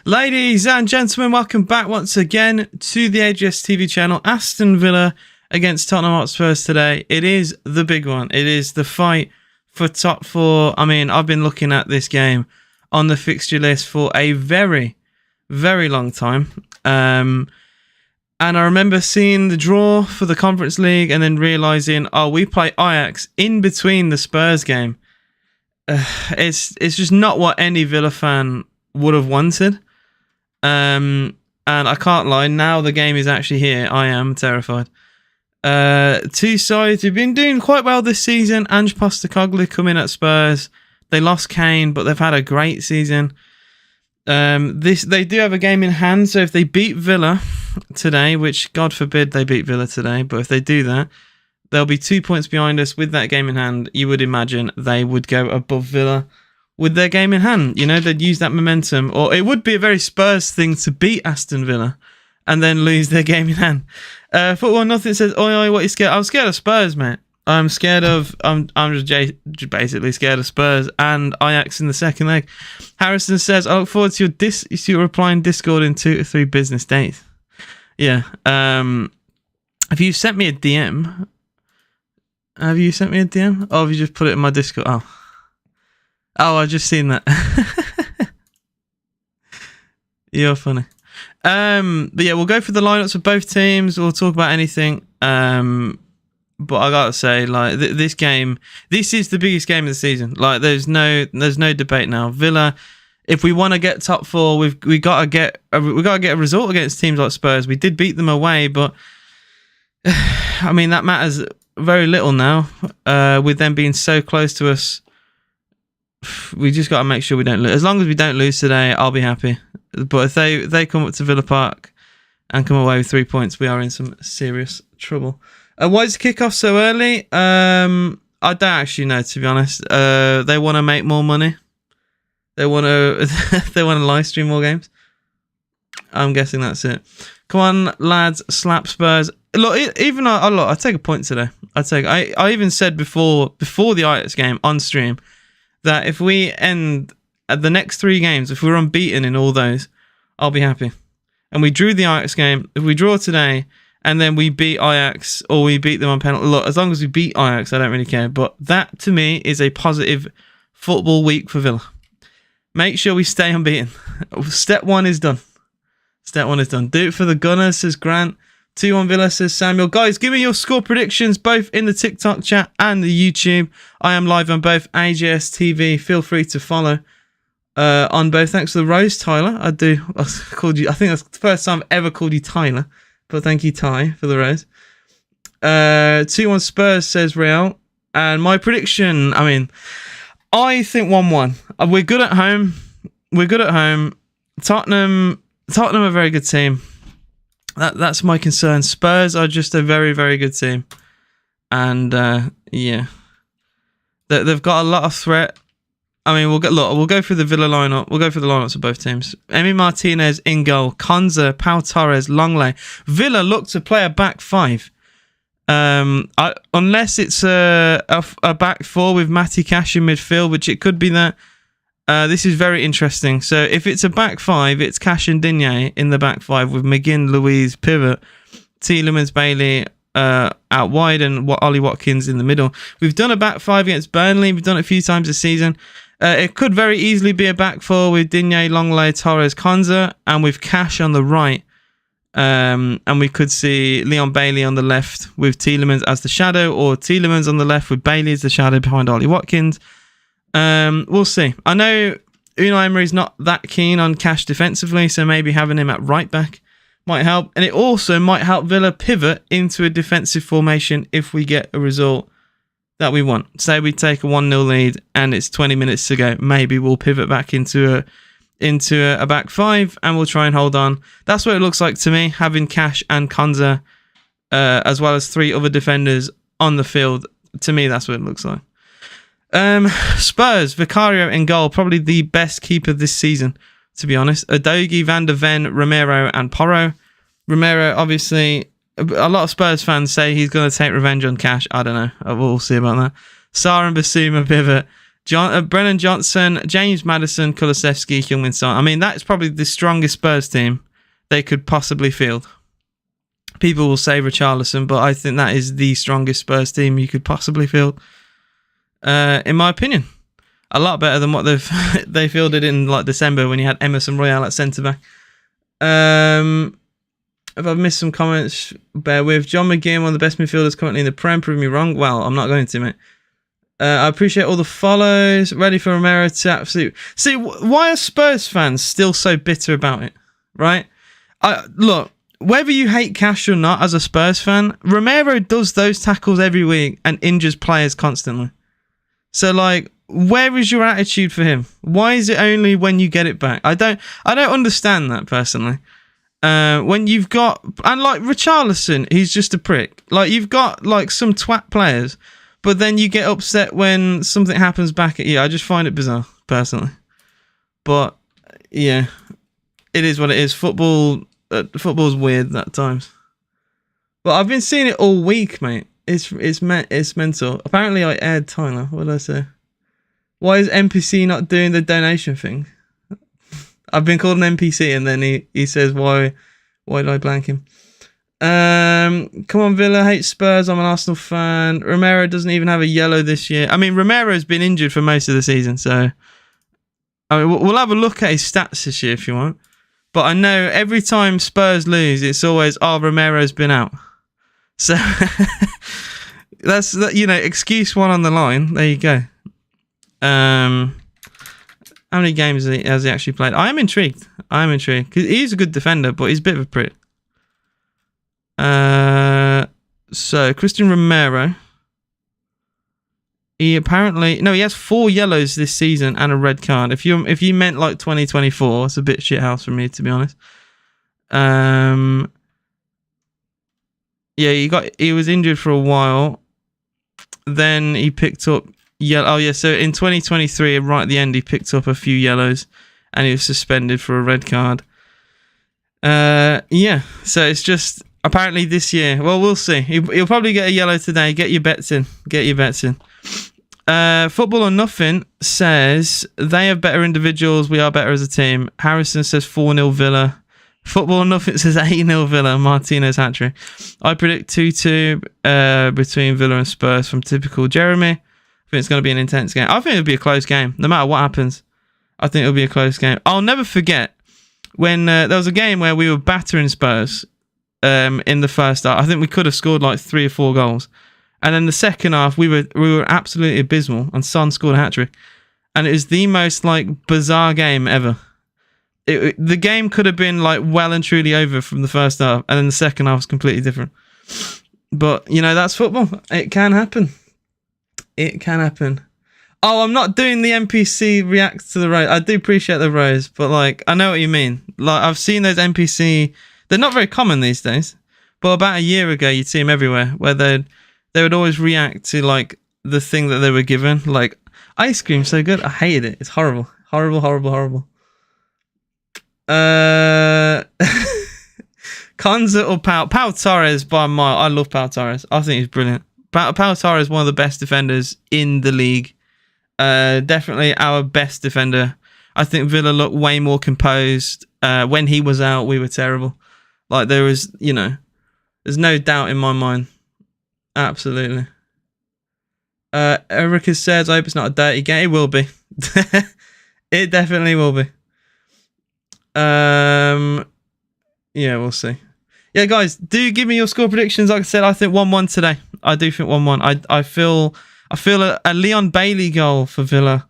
Ladies and gentlemen, welcome back once again to the AGS TV channel. Aston Villa against Tottenham Hotspur today. It is the big one. It is the fight for top four. I mean, I've been looking at this game on the fixture list for a very, very long time. And I remember seeing the draw for the Conference League and then realising, oh, we play Ajax in between the Spurs game. It's just not what any Villa fan would have wanted. And I can't lie, now the game is actually here, I am terrified. Two sides who've been doing quite well this season. Ange Postecoglou coming at Spurs. They lost Kane, but they've had a great season. They do have a game in hand, so if they beat Villa today, which God forbid they beat Villa today, but if they do that, they'll be 2 points behind us with that game in hand. You would imagine they would go above Villa with their game in hand. You know, they'd use that momentum. Or it would be a very Spurs thing to beat Aston Villa and then lose their game in hand. Football Nothing says, oi, what are you scared? I'm scared of Spurs, mate. I'm just basically scared of Spurs and Ajax in the second leg. Harrison says, I look forward to your reply in Discord in 2 to 3 business days. Yeah. Have you sent me a DM? Oh, have you just put it in my Discord? Oh, I've just seen that. You're funny. But yeah, we'll go through the lineups of both teams. We'll talk about anything. But I gotta say, like this game, this is the biggest game of the season. Like, there's no debate now. Villa, if we want to get top four, we gotta get a result against teams like Spurs. We did beat them away, but I mean that matters very little now. With them being so close to us. We just got to make sure we don't lose. As long as we don't lose today, I'll be happy. But if they come up to Villa Park and come away with 3 points, we are in some serious trouble. Why is the kickoff so early? I don't actually know, to be honest. They want to make more money. They want to live stream more games. I'm guessing that's it. Come on, lads, slap Spurs. Look, I take a point today. I even said before the Ajax game on stream that if we end at the next 3 games, if we're unbeaten in all those, I'll be happy. And we drew the Ajax game. If we draw today and then we beat Ajax or we beat them on penalty, look, as long as we beat Ajax, I don't really care. But that, to me, is a positive football week for Villa. Make sure we stay unbeaten. Step 1 is done. Do it for the Gunners, says Grant. 2-1 Villa, says Samuel. Guys, give me your score predictions both in the TikTok chat and the YouTube. I am live on both AGS TV. Feel free to follow on both. Thanks for the rose, Tyler. I called you. I think that's the first time I've ever called you Tyler. But thank you, Ty, for the rose. 2-1 Spurs, says Real. And my prediction, I think 1-1. We're good at home. Tottenham are a very good team. That's my concern. Spurs are just a very, very good team. And, yeah. They've got a lot of threat. We'll go through the Villa lineup. We'll go through the lineups of both teams. Emi Martinez in goal. Konza, Pau Torres, Longley. Villa look to play a back 5. Unless it's a back 4 with Matty Cash in midfield, which it could be that. This is very interesting. So if it's a back 5, it's Cash and Digne in the back 5 with McGinn, Louise, pivot, Tielemans, Bailey out wide, and Ollie Watkins in the middle. We've done a back 5 against Burnley. We've done it a few times this season. It could very easily be a back 4 with Digne, Longley, Torres, Konza, and with Cash on the right. And we could see Leon Bailey on the left with Tielemans as the shadow, or Tielemans on the left with Bailey as the shadow behind Ollie Watkins. We'll see. I know Unai Emery's not that keen on Cash defensively, so maybe having him at right back might help. And it also might help Villa pivot into a defensive formation if we get a result that we want. Say we take a 1-0 lead and it's 20 minutes to go. Maybe we'll pivot back into a back 5 and we'll try and hold on. That's what it looks like to me, having Cash and Konza as well as 3 other defenders on the field. To me, that's what it looks like. Spurs, Vicario in goal, probably the best keeper this season, to be honest. Udogie, Van der Ven, Romero and Porro. Romero, obviously, a lot of Spurs fans say he's going to take revenge on Cash. I don't know. We'll see about that. Sarr and Basuma pivot. Brennan Johnson, James Maddison, Kulusevski, Heung-min Son. I mean, that's probably the strongest Spurs team they could possibly field. People will say Richarlison, but I think that is the strongest Spurs team you could possibly field. In my opinion, a lot better than what they fielded in like December when you had Emerson Royale at centre back. If I've missed some comments, bear with. John McGinn, one of the best midfielders currently in the Prem. Prove me wrong. Well, I'm not going to, mate. I appreciate all the follows. Ready for Romero to absolute. See, why are Spurs fans still so bitter about it? Right? Look, whether you hate Cash or not as a Spurs fan, Romero does those tackles every week and injures players constantly. So, like, where is your attitude for him? Why is it only when you get it back? I don't understand that personally. When you've got, and like Richarlison, he's just a prick. Like, you've got like some twat players, but then you get upset when something happens back at you. I just find it bizarre, personally. But yeah, it is what it is. Football's weird at times. But I've been seeing it all week, mate. It's mental. Apparently, I aired Tyler. What did I say? Why is NPC not doing the donation thing? I've been called an NPC, and then he says, why did I blank him? Come on, Villa, hate Spurs. I'm an Arsenal fan. Romero doesn't even have a yellow this year. I mean, Romero's been injured for most of the season, so I mean, we'll have a look at his stats this year if you want. But I know every time Spurs lose, it's always, Romero's been out. So that's, excuse one on the line. There you go. How many games has he actually played? I am intrigued. Because he's a good defender, but he's a bit of a prick. So, Christian Romero. He has 4 yellows this season and a red card. If you meant like 2024, it's a bit shithouse for me, to be honest. Yeah, he was injured for a while. Then he picked up so in 2023, right at the end, he picked up a few yellows and he was suspended for a red card. So it's just apparently this year. Well, we'll see. He'll probably get a yellow today. Get your bets in. Football or Nothing says they have better individuals. We are better as a team. Harrison says 4-0 Villa. Football or Nothing says 8-0 Villa. Martinez hat-trick. I predict 2-2 between Villa and Spurs from typical Jeremy. I think it's going to be an intense game. I think it'll be a close game. No matter what happens, I think it'll be a close game. I'll never forget when there was a game where we were battering Spurs in the first half. I think we could have scored like 3 or 4 goals. And then the second half, we were absolutely abysmal. And Son scored a hat-trick. And it was the most like bizarre game ever. The game could have been like well and truly over from the first half. And then the second half was completely different. But, that's football. It can happen. Oh, I'm not doing the NPC reacts to the rose. I do appreciate the rose, but like, I know what you mean. Like, I've seen those NPC. They're not very common these days, but about a year ago, you'd see them everywhere, where they would always react to like the thing that they were given. Like, ice cream, so good. I hated it. It's horrible. Horrible. Konza or Pau? Pau Torres by a mile. I love Pau Torres. I think he's brilliant. Pau Torres is one of the best defenders in the league. Definitely our best defender. I think Villa looked way more composed. When he was out, we were terrible. Like, there was, there's no doubt in my mind. Absolutely. Erica says, I hope it's not a dirty game. It will be. It definitely will be. Yeah, we'll see. Yeah, guys, do give me your score predictions. Like I said, I think 1-1 today. I do think 1-1. I feel a Leon Bailey goal for Villa,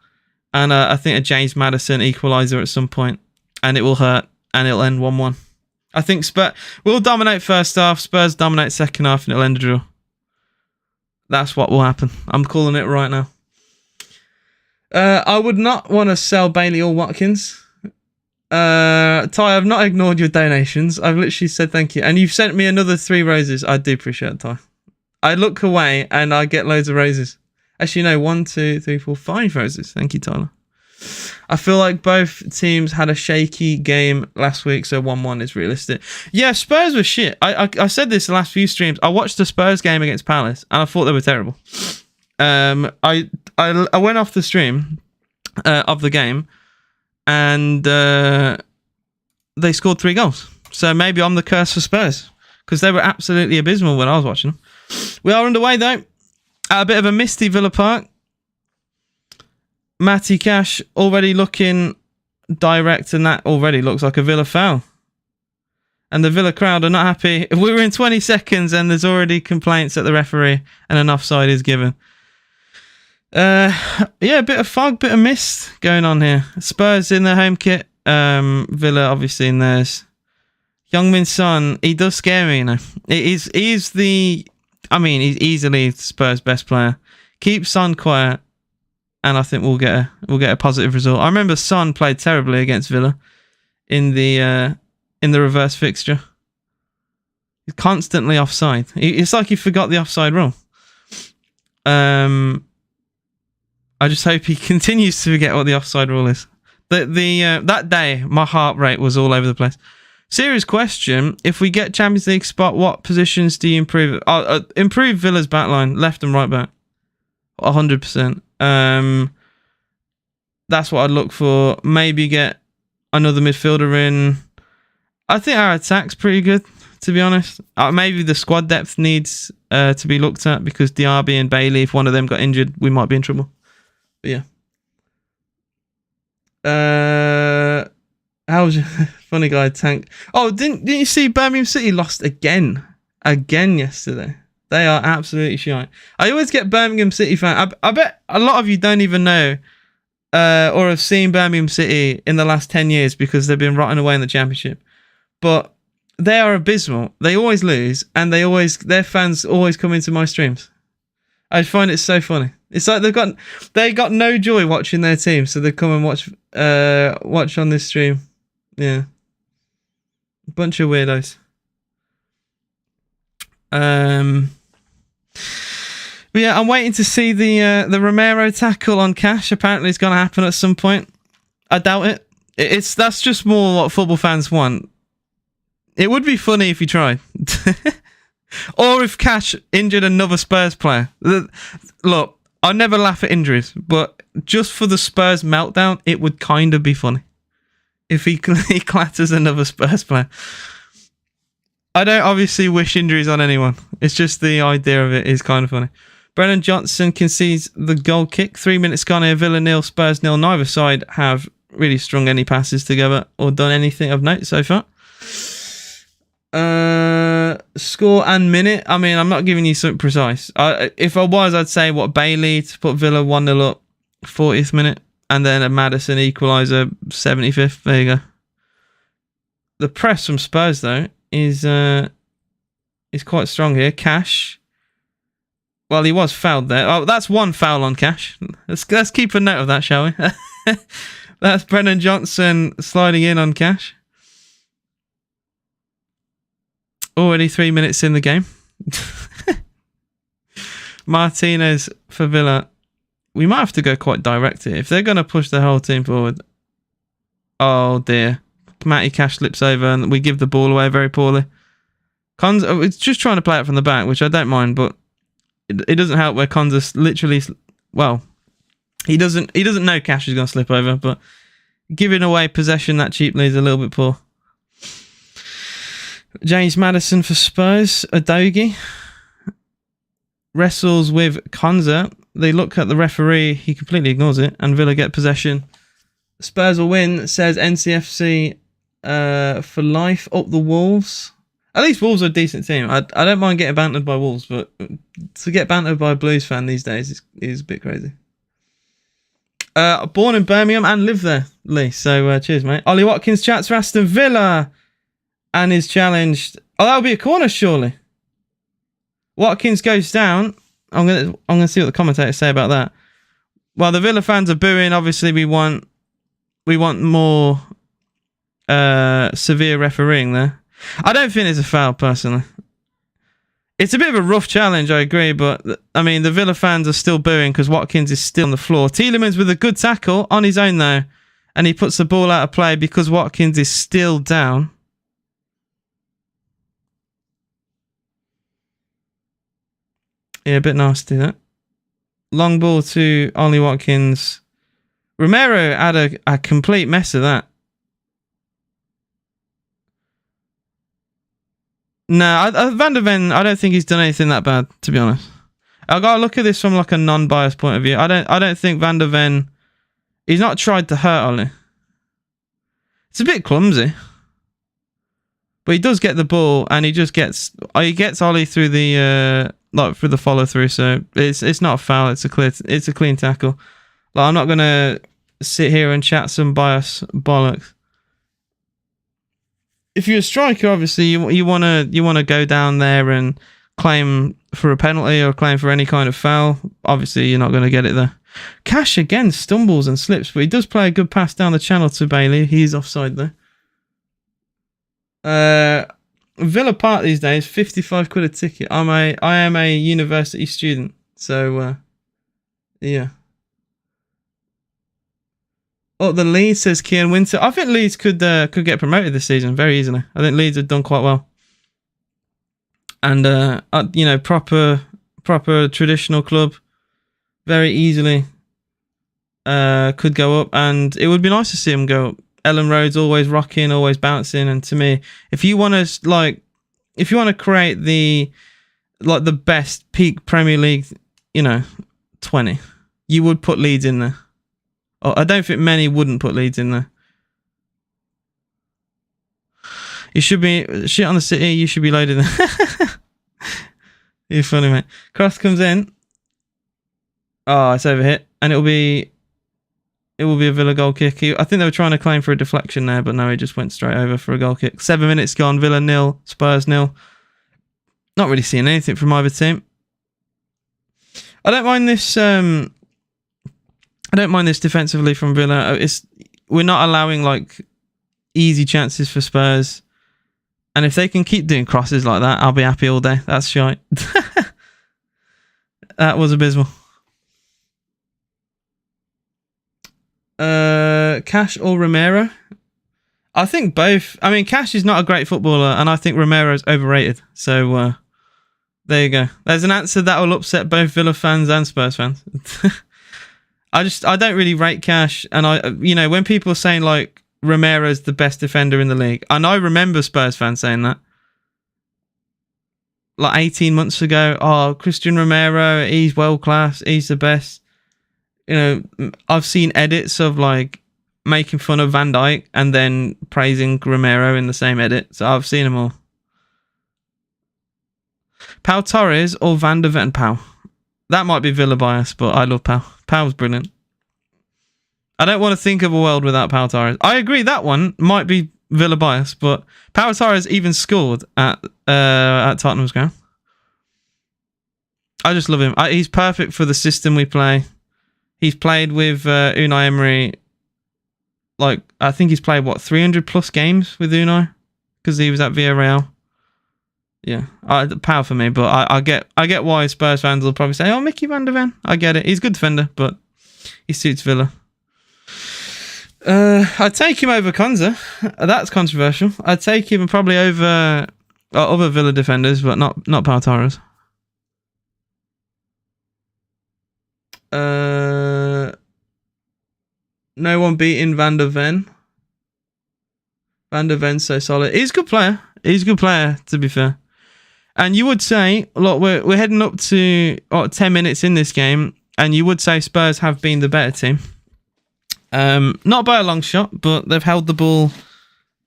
and I think a James Maddison equaliser at some point, and it will hurt, and it'll end 1-1. I think Spurs will dominate first half, Spurs dominate second half, and it'll end a draw. That's what will happen. I'm calling it right now. I would not want to sell Bailey or Watkins. Ty, I've not ignored your donations. I've literally said thank you. And you've sent me another 3 roses. I do appreciate it, Ty. I look away and I get loads of roses. Actually, no, 1, 2, 3, 4, 5 roses. Thank you, Tyler. I feel like both teams had a shaky game last week, so 1-1 is realistic. Yeah, Spurs were shit. I said this the last few streams. I watched the Spurs game against Palace and I thought they were terrible. I I went off the stream of the game, and they scored 3 goals. So maybe I'm the curse for Spurs, because they were absolutely abysmal when I was watching them. We are underway though. At a bit of a misty Villa Park. Matty Cash already looking direct, and that already looks like a Villa foul. And the Villa crowd are not happy. We were in 20 seconds and there's already complaints at the referee and an offside is given. Yeah, a bit of fog, bit of mist going on here. Spurs in their home kit. Villa obviously in theirs. Heung-min Son, he does scare me, you know. He's easily Spurs' best player. Keep Son quiet, and I think we'll get a positive result. I remember Son played terribly against Villa in the reverse fixture. He's constantly offside. It's like he forgot the offside rule. I just hope he continues to forget what the offside rule is. That day, my heart rate was all over the place. Serious question: if we get Champions League spot, what positions do you improve? Improve Villa's backline, left and right back, 100%. That's what I'd look for. Maybe get another midfielder in. I think our attack's pretty good, to be honest. Maybe the squad depth needs to be looked at, because Diaby and Bailey, if one of them got injured, we might be in trouble. But yeah. How's your funny guy Tank? Oh, didn't you see Birmingham City lost again yesterday? They are absolutely shite. I always get Birmingham City fan. I bet a lot of you don't even know or have seen Birmingham City in the last 10 years, because they've been rotting away in the Championship. But they are abysmal. They always lose, and their fans always come into my streams. I find it so funny. It's like they got no joy watching their team, so they come and watch on this stream. Yeah, bunch of weirdos. But yeah, I'm waiting to see the Romero tackle on Cash. Apparently, it's going to happen at some point. I doubt it. That's just more what football fans want. It would be funny if he tried. Or if Cash injured another Spurs player. Look, I never laugh at injuries, but just for the Spurs meltdown, it would kind of be funny if he clatters another Spurs player. I don't obviously wish injuries on anyone. It's just the idea of it is kind of funny. Brennan Johnson concedes the goal kick. 3 minutes gone here. Villa 0, Spurs 0. Neither side have really strung any passes together or done anything of note so far. Score and minute. I mean, I'm not giving you something precise. If I was, I'd say Bailey to put Villa 1-0 up, 40th minute, and then a Maddison equaliser, 75th. There you go. The press from Spurs though is quite strong here. Cash. Well, he was fouled there. Oh, that's one foul on Cash. Let's keep a note of that, shall we? That's Brennan Johnson sliding in on Cash. Already 3 minutes in the game. Martinez for Villa. We might have to go quite direct here. If they're going to push the whole team forward. Oh dear. Matty Cash slips over and we give the ball away very poorly. It's just trying to play it from the back, which I don't mind, but it doesn't help where Konza literally... Well, he doesn't know Cash is going to slip over, but giving away possession that cheaply is a little bit poor. James Maddison for Spurs. Adogi wrestles with Konza. They look at the referee. He completely ignores it. And Villa get possession. Spurs will win, says NCFC for life. Up the Wolves. At least Wolves are a decent team. I don't mind getting bantered by Wolves, but to get bantered by a Blues fan these days is a bit crazy. Born in Birmingham and live there, Lee. So cheers, mate. Ollie Watkins chats for Aston Villa. And is challenged. Oh, that'll be a corner, surely. Watkins goes down. I'm gonna see what the commentators say about that. Well, the Villa fans are booing. Obviously, we want more severe refereeing there. I don't think it's a foul, personally. It's a bit of a rough challenge, I agree, but I mean the Villa fans are still booing because Watkins is still on the floor. Tielemans with a good tackle on his own though, and he puts the ball out of play because Watkins is still down. Yeah, a bit nasty that. Long ball to Ollie Watkins. Romero had a complete mess of that. No, Van der Ven, I don't think he's done anything that bad, to be honest. I gotta look at this from like a non-biased point of view. I don't think Van der Ven, he's not tried to hurt Ollie. It's a bit clumsy. But he does get the ball, and he gets Ollie through the through the follow through. So it's not a foul. It's a clean tackle. Like, I'm not gonna sit here and chat some bias bollocks. If you're a striker, obviously you wanna go down there and claim for a penalty or claim for any kind of foul. Obviously, you're not gonna get it there. Cash again stumbles and slips, but he does play a good pass down the channel to Bailey. He's offside there. Villa Park these days, 55 quid a ticket. I am a university student, so yeah. Oh, the Leeds, says Kian Winter. I think Leeds could get promoted this season very easily. I think Leeds have done quite well, and proper traditional club, very easily could go up, and it would be nice to see them go up. Ellen Road's always rocking, always bouncing, and to me, if you want to create the best peak Premier League, 20, you would put Leeds in there. Oh, I don't think many wouldn't put Leeds in there. You should be shit on the City. You should be loaded there. You're funny, mate. Cross comes in. Oh, it's overhit, and it will be a Villa goal kick. I think they were trying to claim for a deflection there, but no, he just went straight over for a goal kick. 7 minutes gone. Villa 0, Spurs 0. Not really seeing anything from either team. I don't mind this. I don't mind this defensively from Villa. We're not allowing like easy chances for Spurs, and if they can keep doing crosses like that, I'll be happy all day. That's shite. That was abysmal. Cash or Romero? I think both. I mean, Cash is not a great footballer, and I think Romero's overrated. So there you go. There's an answer that will upset both Villa fans and Spurs fans. I don't really rate Cash, and when people are saying like Romero's the best defender in the league, and I remember Spurs fans saying that like 18 months ago. Oh, Christian Romero, he's world class, he's the best. I've seen edits of like making fun of Van Dijk and then praising Romero in the same edit, so I've seen them all. Pau Torres or Van der Ven? Pau. That might be Villa bias, but I love Pau. Pau's brilliant. I don't want to think of a world without Pau Torres. I agree that one might be Villa bias, but Pau Torres even scored at Tottenham's ground. I just love him. He's perfect for the system we play. He's played with Unai Emery. Like, I think he's played 300 plus games with Unai because he was at Villarreal. Yeah, Pau for me, but I get why Spurs fans will probably say, "Oh, Mickey Van der Ven." I get it. He's a good defender, but he suits Villa. I'd take him over Konza. That's controversial. I'd take him probably over other Villa defenders, but not Pau Torres. No one beating Van der Ven. Van der Ven's so solid. He's a good player. To be fair. And you would say, look, we're heading up to 10 minutes in this game, and you would say Spurs have been the better team. Not by a long shot, but they've held the ball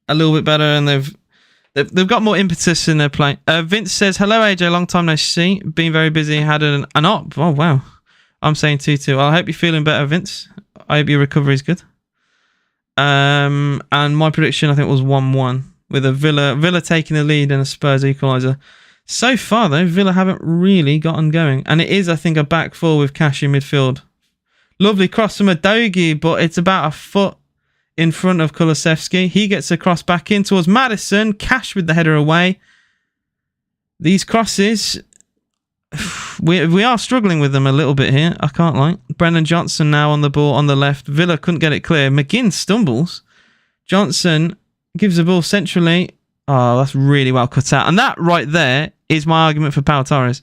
a little bit better, and they've got more impetus in their play. Vince says, "Hello AJ, long time no see. Been very busy. Had an op." Oh wow, I'm saying 2-2. Well, I hope you're feeling better, Vince. I hope your recovery is good. And my prediction, I think, was 1-1 with a Villa taking the lead and a Spurs equaliser. So far, though, Villa haven't really gotten going. And it is, I think, a back four with Cash in midfield. Lovely cross from Udogie, but it's about a foot in front of Kulusevski. He gets a cross back in towards Maddison. Cash with the header away. These crosses, we are struggling with them a little bit here. I can't lie. Brennan Johnson now on the ball on the left. Villa couldn't get it clear. McGinn stumbles. Johnson gives the ball centrally. Oh, that's really well cut out. And that right there is my argument for Pau Torres.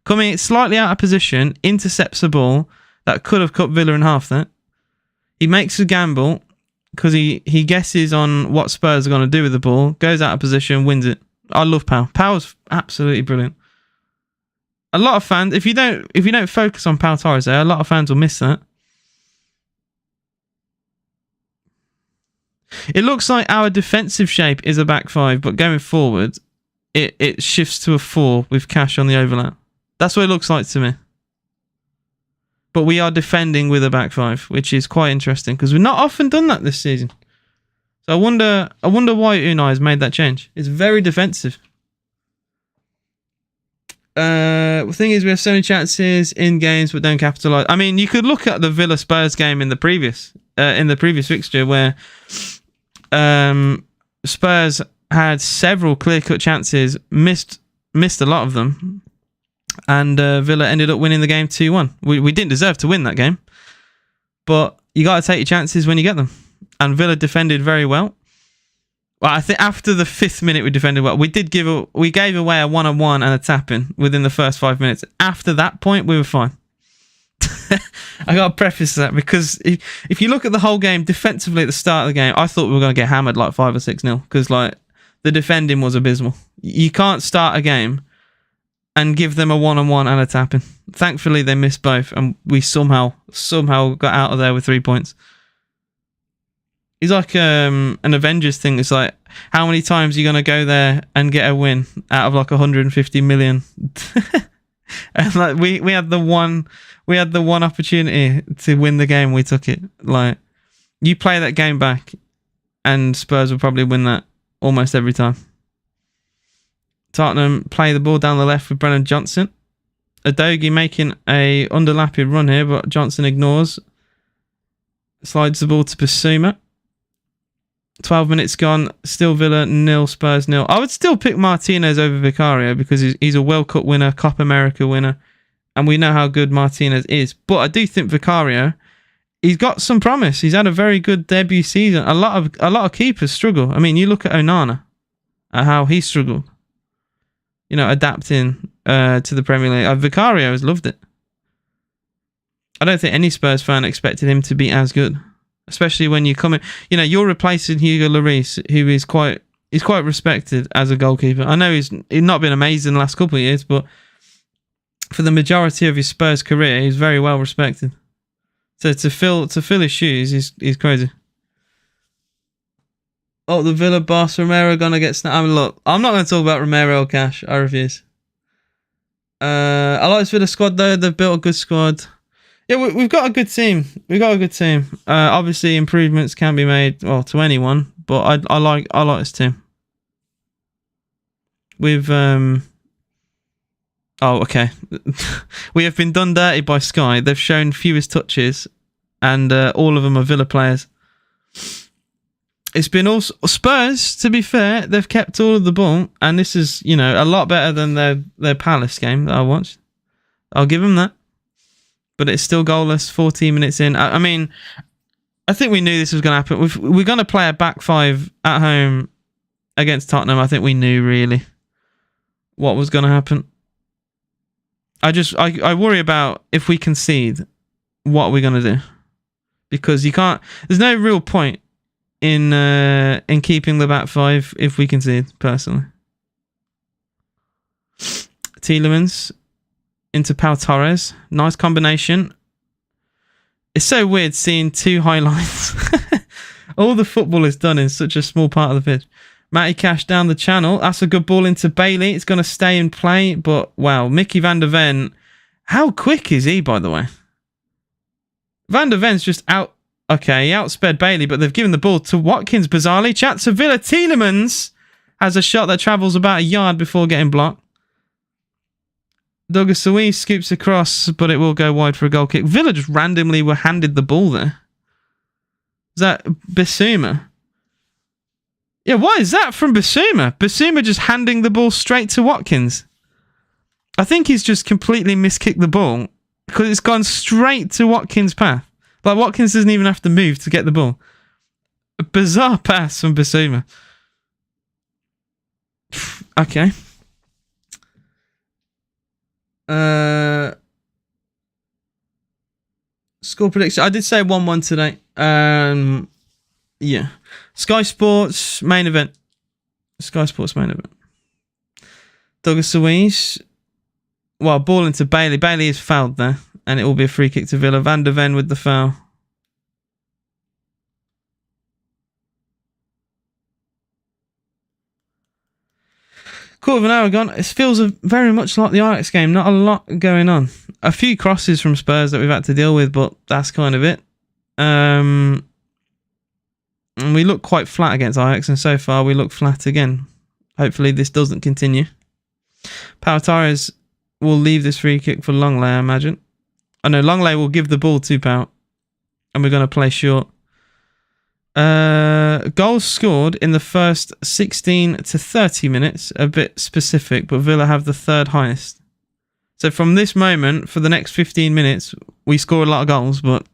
Coming slightly out of position, intercepts a ball that could have cut Villa in half there. He makes a gamble because he guesses on what Spurs are going to do with the ball, goes out of position, wins it. I love Pau. Pau's absolutely brilliant. A lot of fans, if you don't focus on Pau Torres there, a lot of fans will miss that. It looks like our defensive shape is a back five, but going forward, it shifts to a 4 with Cash on the overlap. That's what it looks like to me. But we are defending with a back five, which is quite interesting because we've not often done that this season. So I wonder why Unai has made that change. It's very defensive. The thing is, we have so many chances in games but don't capitalise. I mean, you could look at the Villa Spurs game in the previous fixture where Spurs had several clear-cut chances, missed a lot of them, and Villa ended up winning the game 2-1. We didn't deserve to win that game, but you got to take your chances when you get them. And Villa defended very well. Well, I think after the 5th minute we defended well. We gave away a 1-on-1 and a tap-in within the first 5 minutes. After that point, we were fine. I got to preface that because if you look at the whole game defensively at the start of the game, I thought we were going to get hammered like 5 or 6-0 because like the defending was abysmal. You can't start a game and give them a 1-on-1 and a tap-in. Thankfully, they missed both, and we somehow got out of there with 3 points. It's like an Avengers thing. It's like, how many times are you going to go there and get a win out of like 150 million? And like we had the one opportunity to win the game. We took it. Like, you play that game back and Spurs will probably win that almost every time. Tottenham play the ball down the left with Brennan Johnson. Udogie making a underlapping run here, but Johnson ignores. Slides the ball to Basuma. 12 minutes gone. Still Villa 0, Spurs 0. I would still pick Martinez over Vicario because he's a World Cup winner, Copa America winner, and we know how good Martinez is. But I do think Vicario, he's got some promise. He's had a very good debut season. A lot of keepers struggle. I mean, you look at Onana, at how he struggled. You know, adapting to the Premier League. Vicario has loved it. I don't think any Spurs fan expected him to be as good, especially when you come in. You know, you're replacing Hugo Lloris, who is quite respected as a goalkeeper. I know he's not been amazing the last couple of years, but for the majority of his Spurs career, he's very well respected. So to fill his shoes, he's crazy. Oh, the Villa boss, Romero gonna get snapped. I mean, look, I'm not going to talk about Romero or Cash. I refuse. I like this Villa squad though. They've built a good squad. Yeah, we've got a good team. Obviously, improvements can be made, well, to anyone, but I like this team. We've oh, okay. We have been done dirty by Sky. They've shown fewest touches, and all of them are Villa players. It's been all Spurs, to be fair. They've kept all of the ball, and this is, you know, a lot better than their Palace game that I watched. I'll give them that. But it's still goalless 14 minutes in. I mean, I think we knew this was going to happen. We're going to play a back five at home against Tottenham. I think we knew really what was going to happen. I worry about if we concede, what are we going to do? Because you can't. There's no real point in keeping the back five if we concede. Personally, Tielemans into Pau Torres. Nice combination. It's so weird seeing two highlights. All the football is done in such a small part of the pitch. Matty Cash down the channel. That's a good ball into Bailey. It's going to stay in play. But wow, Mickey van der Ven. How quick is he, by the way? Van der Ven's just out. Okay, he outsped Bailey, but they've given the ball to Watkins, bizarrely. Chat to Villa. Tielemans has a shot that travels about a yard before getting blocked. Douglas Luiz scoops across, but it will go wide for a goal kick. Villa just randomly were handed the ball there. Is that Basuma? Yeah, what is that from Basuma? Basuma just handing the ball straight to Watkins. I think he's just completely miskicked the ball because it's gone straight to Watkins' path. Like, Watkins doesn't even have to move to get the ball. A bizarre pass from Basuma. Okay. Score prediction. I did say 1-1 today. Yeah. Sky Sports main event. Sky Sports main event. Douglas Luiz. Well, ball into Bailey. Bailey is fouled there. And it will be a free kick to Villa. Van der Ven with the foul. Quarter of an hour gone. It feels very much like the Ajax game. Not a lot going on. A few crosses from Spurs that we've had to deal with, but that's kind of it. And we look quite flat against Ajax, and so far we look flat again. Hopefully this doesn't continue. Pau Torres will leave this free kick for Longley, I imagine. I know Longley will give the ball to Pau, and we're going to play short. Goals scored in the first 16 to 30 minutes, a bit specific, but Villa have the third highest. So from this moment, for the next 15 minutes, we score a lot of goals, but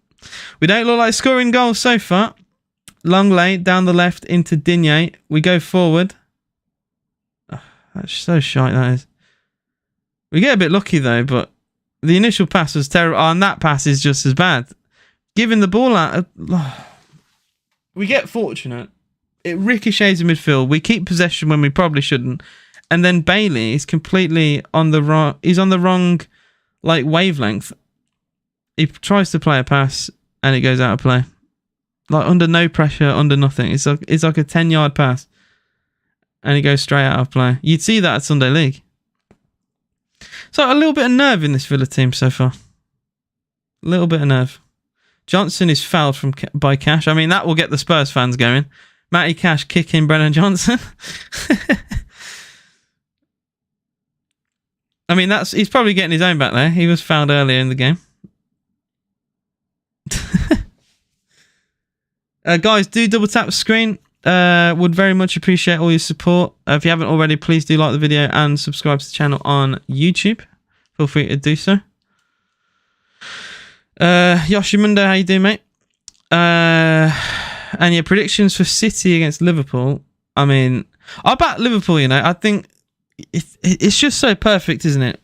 we don't look like scoring goals so far. Longley down the left into Digne. We go forward. Oh, that's so shite, that is. We get a bit lucky though, but the initial pass was terrible. Oh, and that pass is just as bad. Giving the ball out... we get fortunate. It ricochets in midfield. We keep possession when we probably shouldn't. And then Bailey is completely on the wrong... He's on the wrong, like, wavelength. He tries to play a pass and it goes out of play. Like, under no pressure, under nothing. It's like a 10-yard pass. And it goes straight out of play. You'd see that at Sunday League. So, a little bit of nerve in this Villa team so far. A little bit of nerve. Johnson is fouled by Cash. I mean, that will get the Spurs fans going. Matty Cash kicking Brennan Johnson. I mean, he's probably getting his own back there. He was fouled earlier in the game. Guys, do double tap the screen. Would very much appreciate all your support. If you haven't already, please do like the video and subscribe to the channel on YouTube. Feel free to do so. Yoshimundo, how you doing, mate? And your predictions for City against Liverpool. I mean, I back Liverpool, you know. I think it's just so perfect, isn't it?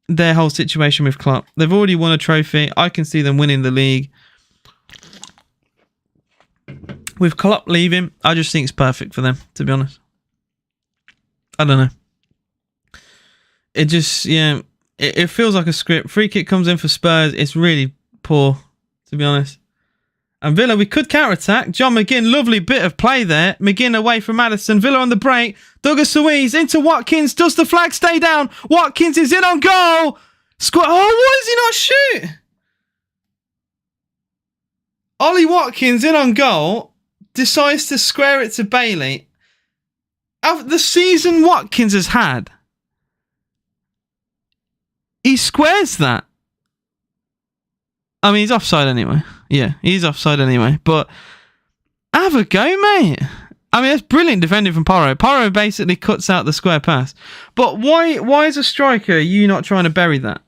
Their whole situation with Klopp. They've already won a trophy. I can see them winning the league. With Klopp leaving, I just think it's perfect for them, to be honest. I don't know. It just, yeah, it feels like a script. Free kick comes in for Spurs. It's really poor, to be honest. And Villa, we could counter-attack. John McGinn, lovely bit of play there. McGinn away from Maddison. Villa on the break. Douglas Luiz into Watkins. Does the flag stay down? Watkins is in on goal. Why does he not shoot? Ollie Watkins in on goal. Decides to square it to Bailey. Of the season Watkins has had, he squares that. I mean, he's offside anyway. Yeah, he's offside anyway. But have a go, mate. I mean, that's brilliant defending from Porro. Porro basically cuts out the square pass. But why as a striker are you not trying to bury that?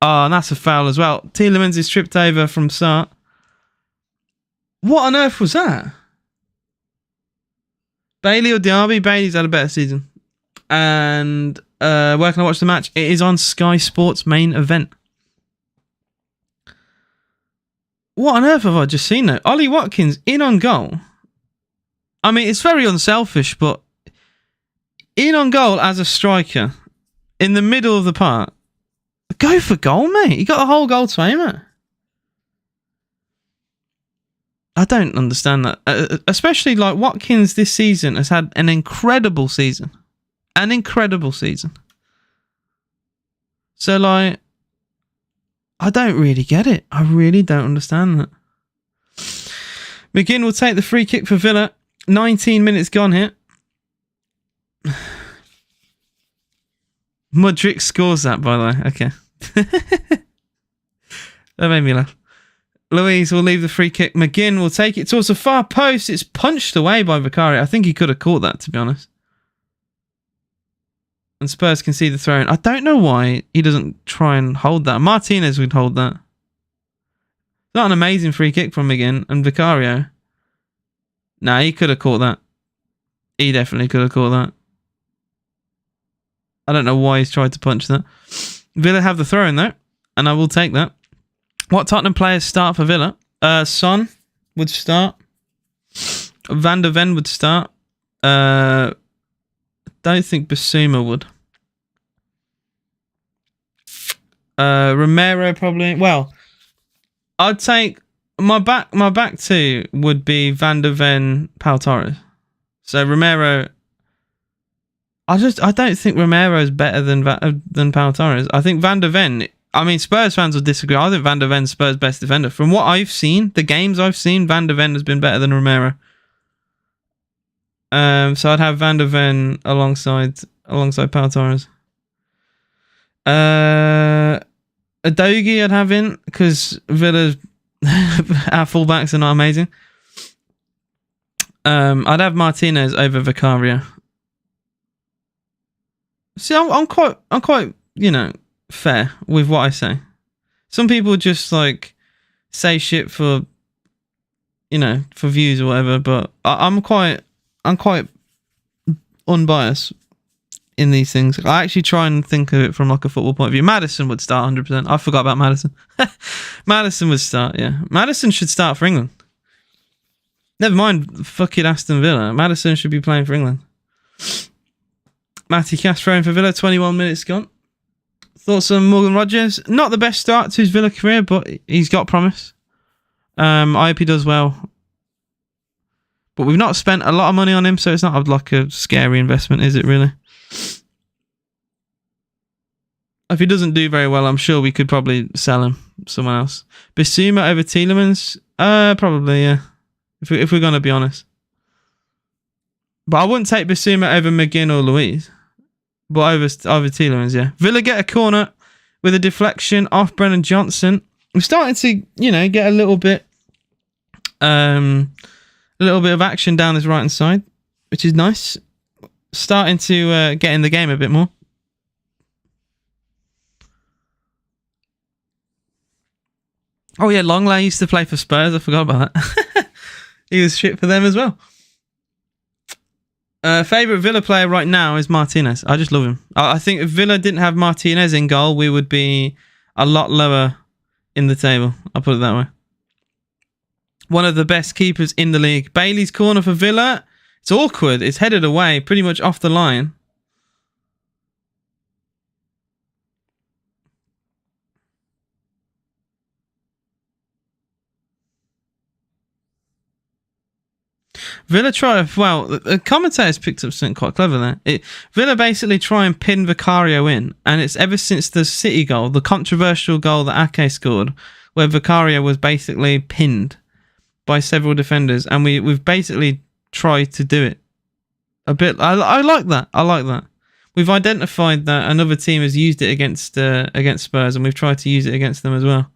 Oh, and that's a foul as well. Tielemans is tripped over from Sarr. What on earth was that? Bailey or Diaby? Bailey's had a better season. And where can I watch the match? It is on Sky Sports main event. What on earth have I just seen though? Ollie Watkins in on goal. I mean, it's very unselfish, but in on goal as a striker in the middle of the park. Go for goal, mate. You got a whole goal to aim at. I don't understand that. Especially like Watkins this season has had an incredible season. An incredible season. So like, I don't really get it. I really don't understand that. McGinn will take the free kick for Villa. 19 minutes gone here. Mudryk scores that, by the way. Okay. That made me laugh. Luiz will leave the free kick. McGinn will take it towards the far post. It's punched away by Vicario. I think he could have caught that, to be honest. And Spurs can see the throw in. I don't know why he doesn't try and hold that. Martinez would hold that. Not an amazing free kick from McGinn and Vicario. Nah, he could have caught that. He definitely could have caught that. I don't know why he's tried to punch that. Villa have the throw in though, and I will take that. What Tottenham players start for Villa? Son would start. Van der Ven would start. Don't think Basuma would. Romero probably. Well, I'd take my back two would be Van der Ven, Pau Torres. So Romero. I don't think Romero is better than Pau Torres. I think Van der Ven. I mean, Spurs fans will disagree. I think Van der Ven's Spurs' best defender. From what I've seen, the games I've seen, Van der Ven has been better than Romero. So I'd have Van der Ven alongside Pau Torres. Adogi I'd have in because Villa's our fullbacks are not amazing. I'd have Martinez over Vicario. See, I'm quite fair with what I say. Some people just like say shit for views or whatever, but I'm quite unbiased in these things. I actually try and think of it from like a football point of view. Maddison would start 100%. I forgot about Maddison. Maddison would start, yeah. Maddison should start for England. Never mind fucking Aston Villa. Maddison should be playing for England. Matty Castro in for Villa, 21 minutes gone. Thoughts on Morgan Rogers? Not the best start to his Villa career, but he's got promise. I hope he does well. But we've not spent a lot of money on him, so it's not like a scary investment, is it really? If he doesn't do very well, I'm sure we could probably sell him someone else. Bissouma over Tielemans? Probably, yeah. If we're going to be honest. But I wouldn't take Bissouma over McGinn or Luiz. But over Tielemans, yeah. Villa get a corner with a deflection off Brennan Johnson. We're starting to, get a little bit of action down this right hand side, which is nice. Starting to get in the game a bit more. Oh yeah, Longley used to play for Spurs. I forgot about that. He was shit for them as well. Favourite Villa player right now is Martinez. I just love him. I think if Villa didn't have Martinez in goal, we would be a lot lower in the table. I'll put it that way. One of the best keepers in the league. Bailey's corner for Villa. It's awkward. It's headed away, pretty much off the line. Villa try, well, the commentators picked up something quite clever there. Villa basically try and pin Vicario in, and it's ever since the City goal, the controversial goal that Ake scored, where Vicario was basically pinned by several defenders, and we've basically tried to do it a bit. I like that. I like that. We've identified that another team has used it against Spurs, and we've tried to use it against them as well.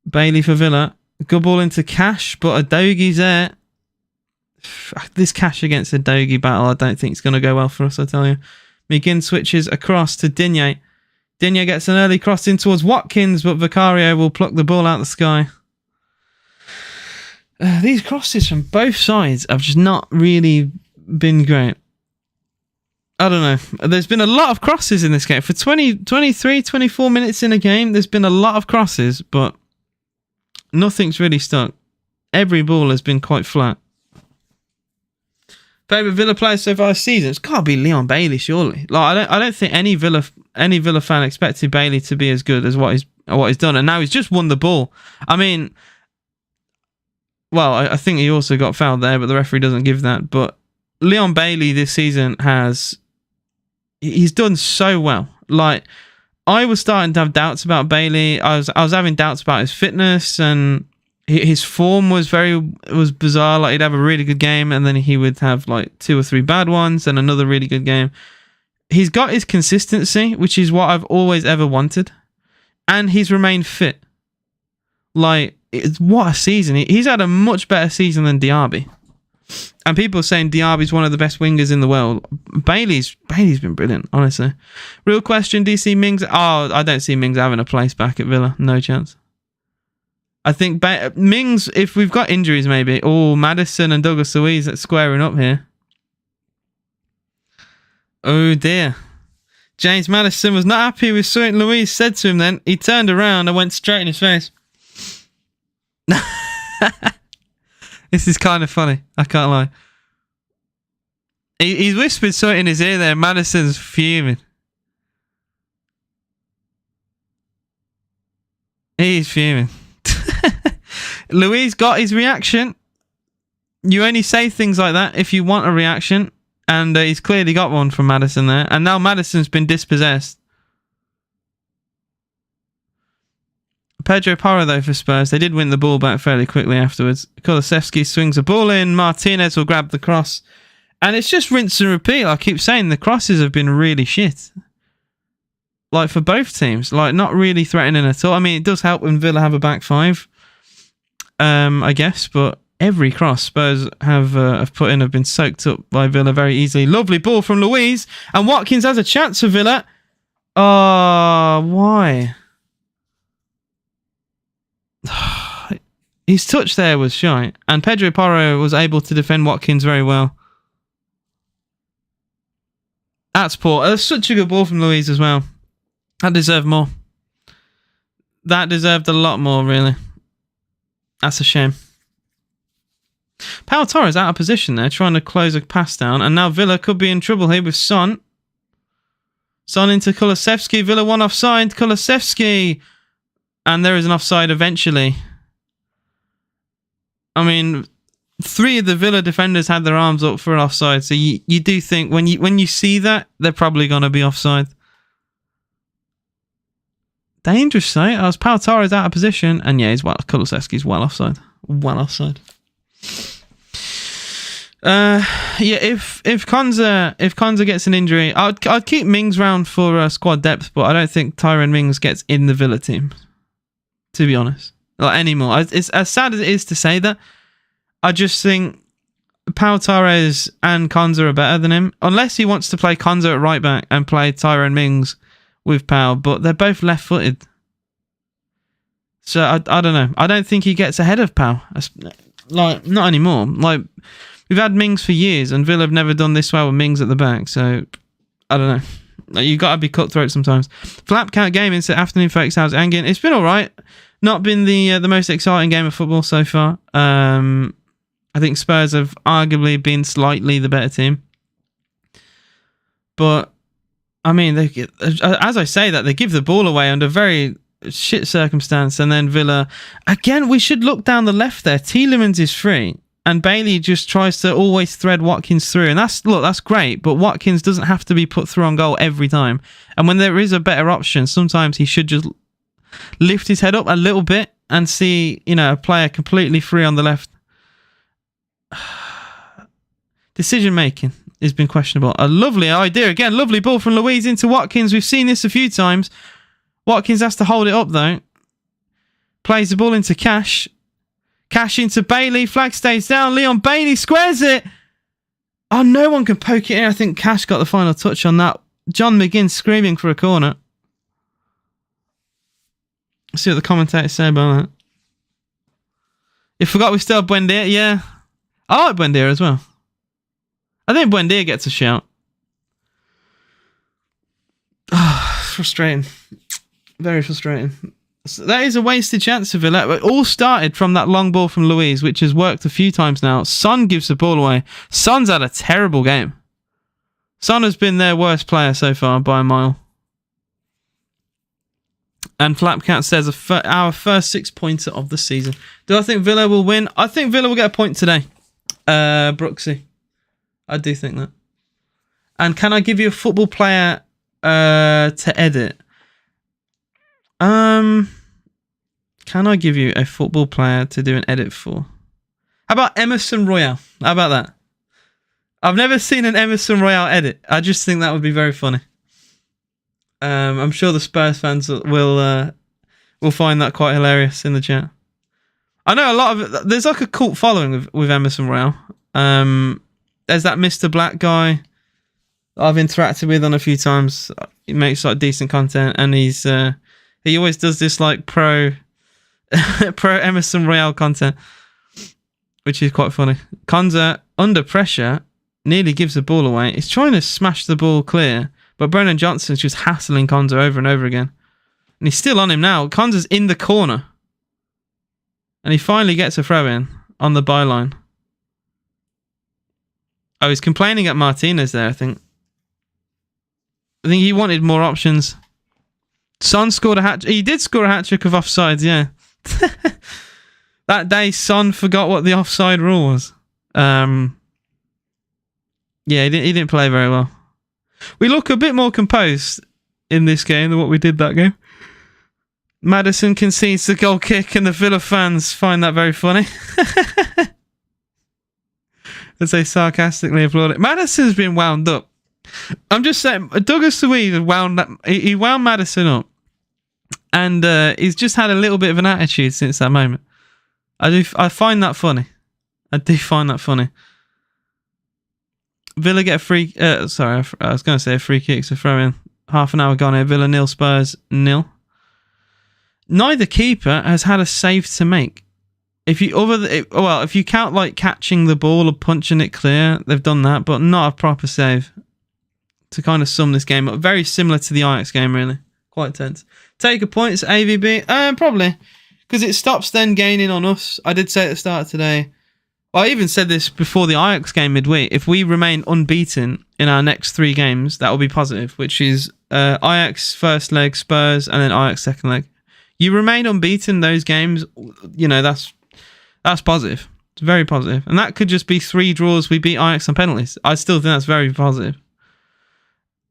Bailey for Villa. Good ball into Cash, but Adogi's there. This Cash against a Dogi battle, I don't think it's going to go well for us, I tell you. McGinn switches across to Digne. Digne gets an early cross in towards Watkins, but Vicario will pluck the ball out of the sky. These crosses from both sides have just not really been great. I don't know. There's been a lot of crosses in this game. For 23, 24 minutes in a game, there's been a lot of crosses, but nothing's really stuck. Every ball has been quite flat. Favourite Villa player so far this season? It's got to be Leon Bailey, surely. Like I don't think any Villa fan expected Bailey to be as good as what he's done, and now he's just won the ball. I mean, well, I think he also got fouled there, but the referee doesn't give that. But Leon Bailey this season he's done so well. Like I was starting to have doubts about Bailey. I was having doubts about his fitness, and his form was bizarre. Like he'd have a really good game, and then he would have like 2 or 3 bad ones, and another really good game. He's got his consistency, which is what I've always ever wanted, and he's remained fit. Like what a season! He's had a much better season than Diaby, and people are saying Diaby's one of the best wingers in the world. Bailey's been brilliant, honestly. Real question: do you see Mings? Oh, I don't see Mings having a place back at Villa. No chance. I think Mings, if we've got injuries, maybe. Oh, Maddison and Douglas Luiz squaring up here. Oh dear. James Maddison was not happy with something Louise said to him then. He turned around and went straight in his face. This is kind of funny. I can't lie. He's whispered something in his ear there. Maddison's fuming. He's fuming. Louise got his reaction. You only say things like that if you want a reaction. And he's clearly got one from Maddison there. And now Maddison's been dispossessed. Pedro Porro, though, for Spurs. They did win the ball back fairly quickly afterwards. Kulusevski swings the ball in. Martinez will grab the cross. And it's just rinse and repeat. I keep saying the crosses have been really shit. Like, for both teams. Like, not really threatening at all. I mean, it does help when Villa have a back five. I guess, but... Every cross Spurs have put in have been soaked up by Villa very easily. Lovely ball from Louise. And Watkins has a chance for Villa. Oh, why? His touch there was shy. And Pedro Porro was able to defend Watkins very well. That's poor. That's such a good ball from Louise as well. That deserved more. That deserved a lot more, really. That's a shame. Pau Torres out of position there, trying to close a pass down. And now Villa could be in trouble here with Son. Son into Kulusevski. Villa one offside. Kulusevski. And there is an offside eventually. I mean, 3 of the Villa defenders had their arms up for an offside. So you do think when you see that, they're probably going to be offside. Dangerous, though. As Pau Torres out of position. And yeah, Kulusevski's well offside. Well offside. If Konza gets an injury, I'd keep Mings round for squad depth, but I don't think Tyrone Mings gets in the Villa team, to be honest, like anymore. It's as sad as it is to say that. I just think Pau Torres and Konza are better than him, unless he wants to play Konza at right back and play Tyrone Mings with Pau, but they're both left-footed, so I don't know. I don't think he gets ahead of Pau. Like, not anymore. Like, we've had Mings for years, and Villa have never done this well with Mings at the back. So, I don't know. Like, you got to be cutthroat sometimes. Flap count game into afternoon folks. How's Angin? It's been all right. Not been the most exciting game of football so far. I think Spurs have arguably been slightly the better team. But, I mean, as I say that, they give the ball away under very... shit circumstance, and then Villa again. We should look down the left there. Tielemans is free, and Bailey just tries to always thread Watkins through, and that's great. But Watkins doesn't have to be put through on goal every time. And when there is a better option, sometimes he should just lift his head up a little bit and see, a player completely free on the left. Decision making has been questionable. A lovely idea again. Lovely ball from Louise into Watkins. We've seen this a few times. Watkins has to hold it up, though. Plays the ball into Cash. Cash into Bailey. Flag stays down. Leon Bailey squares it. Oh, no one can poke it in. I think Cash got the final touch on that. John McGinn screaming for a corner. Let's see what the commentators say about that. You forgot we still have Buendia? Yeah. I like Buendia as well. I think Buendia gets a shout. Frustrating. Very frustrating. So that is a wasted chance of Villa. It all started from that long ball from Louise, which has worked a few times now. Son gives the ball away. Son's had a terrible game. Son has been their worst player so far by a mile. And Flapcat says our first 6-pointer of the season. Do I think Villa will win? I think Villa will get a point today. Brooksy. I do think that. And can I give you a football player to edit? Can I give you a football player to do an edit for? How about Emerson Royale? How about that? I've never seen an Emerson Royale edit. I just think that would be very funny. I'm sure the Spurs fans will find that quite hilarious in the chat. I know a lot of it. There's like a cult following with Emerson Royale. There's that Mr. Black guy that I've interacted with on a few times. He makes like decent content, and he always does this like pro Emerson Royale content, which is quite funny. Konza under pressure nearly gives the ball away. He's trying to smash the ball clear, But Brennan Johnson's just hassling Konza over and over again. And he's still on him now. Konza's in the corner. And he finally gets a throw in on the byline. Oh, he's complaining at Martinez there, I think. I think he wanted more options. Son scored a hat. He did score a hat trick of offsides, yeah. That day, Son forgot what the offside rule was. Yeah, he didn't play very well. We look a bit more composed in this game than what we did that game. Maddison concedes the goal kick, and the Villa fans find that very funny. As they sarcastically applaud it. Maddison's been wound up. I'm just saying, Douglas Luiz wound Maddison up. And he's just had a little bit of an attitude since that moment. I find that funny. I do find that funny. Villa get a free... sorry, I was going to say a free kick, so throw in. Half an hour gone here. Villa 0, Spurs 0. Neither keeper has had a save to make. If you count like catching the ball or punching it clear, they've done that, but not a proper save. To kind of sum this game up, very similar to the Ajax game, really. Quite tense. Take a point, it's AVB. Probably. Because it stops then gaining on us. I did say at the start of today. Well, I even said this before the Ajax game midweek. If we remain unbeaten in our next 3 games, that will be positive, which is Ajax first leg, Spurs, and then Ajax second leg. You remain unbeaten those games, you know, that's positive. It's very positive. And that could just be 3 draws. We beat Ajax on penalties. I still think that's very positive.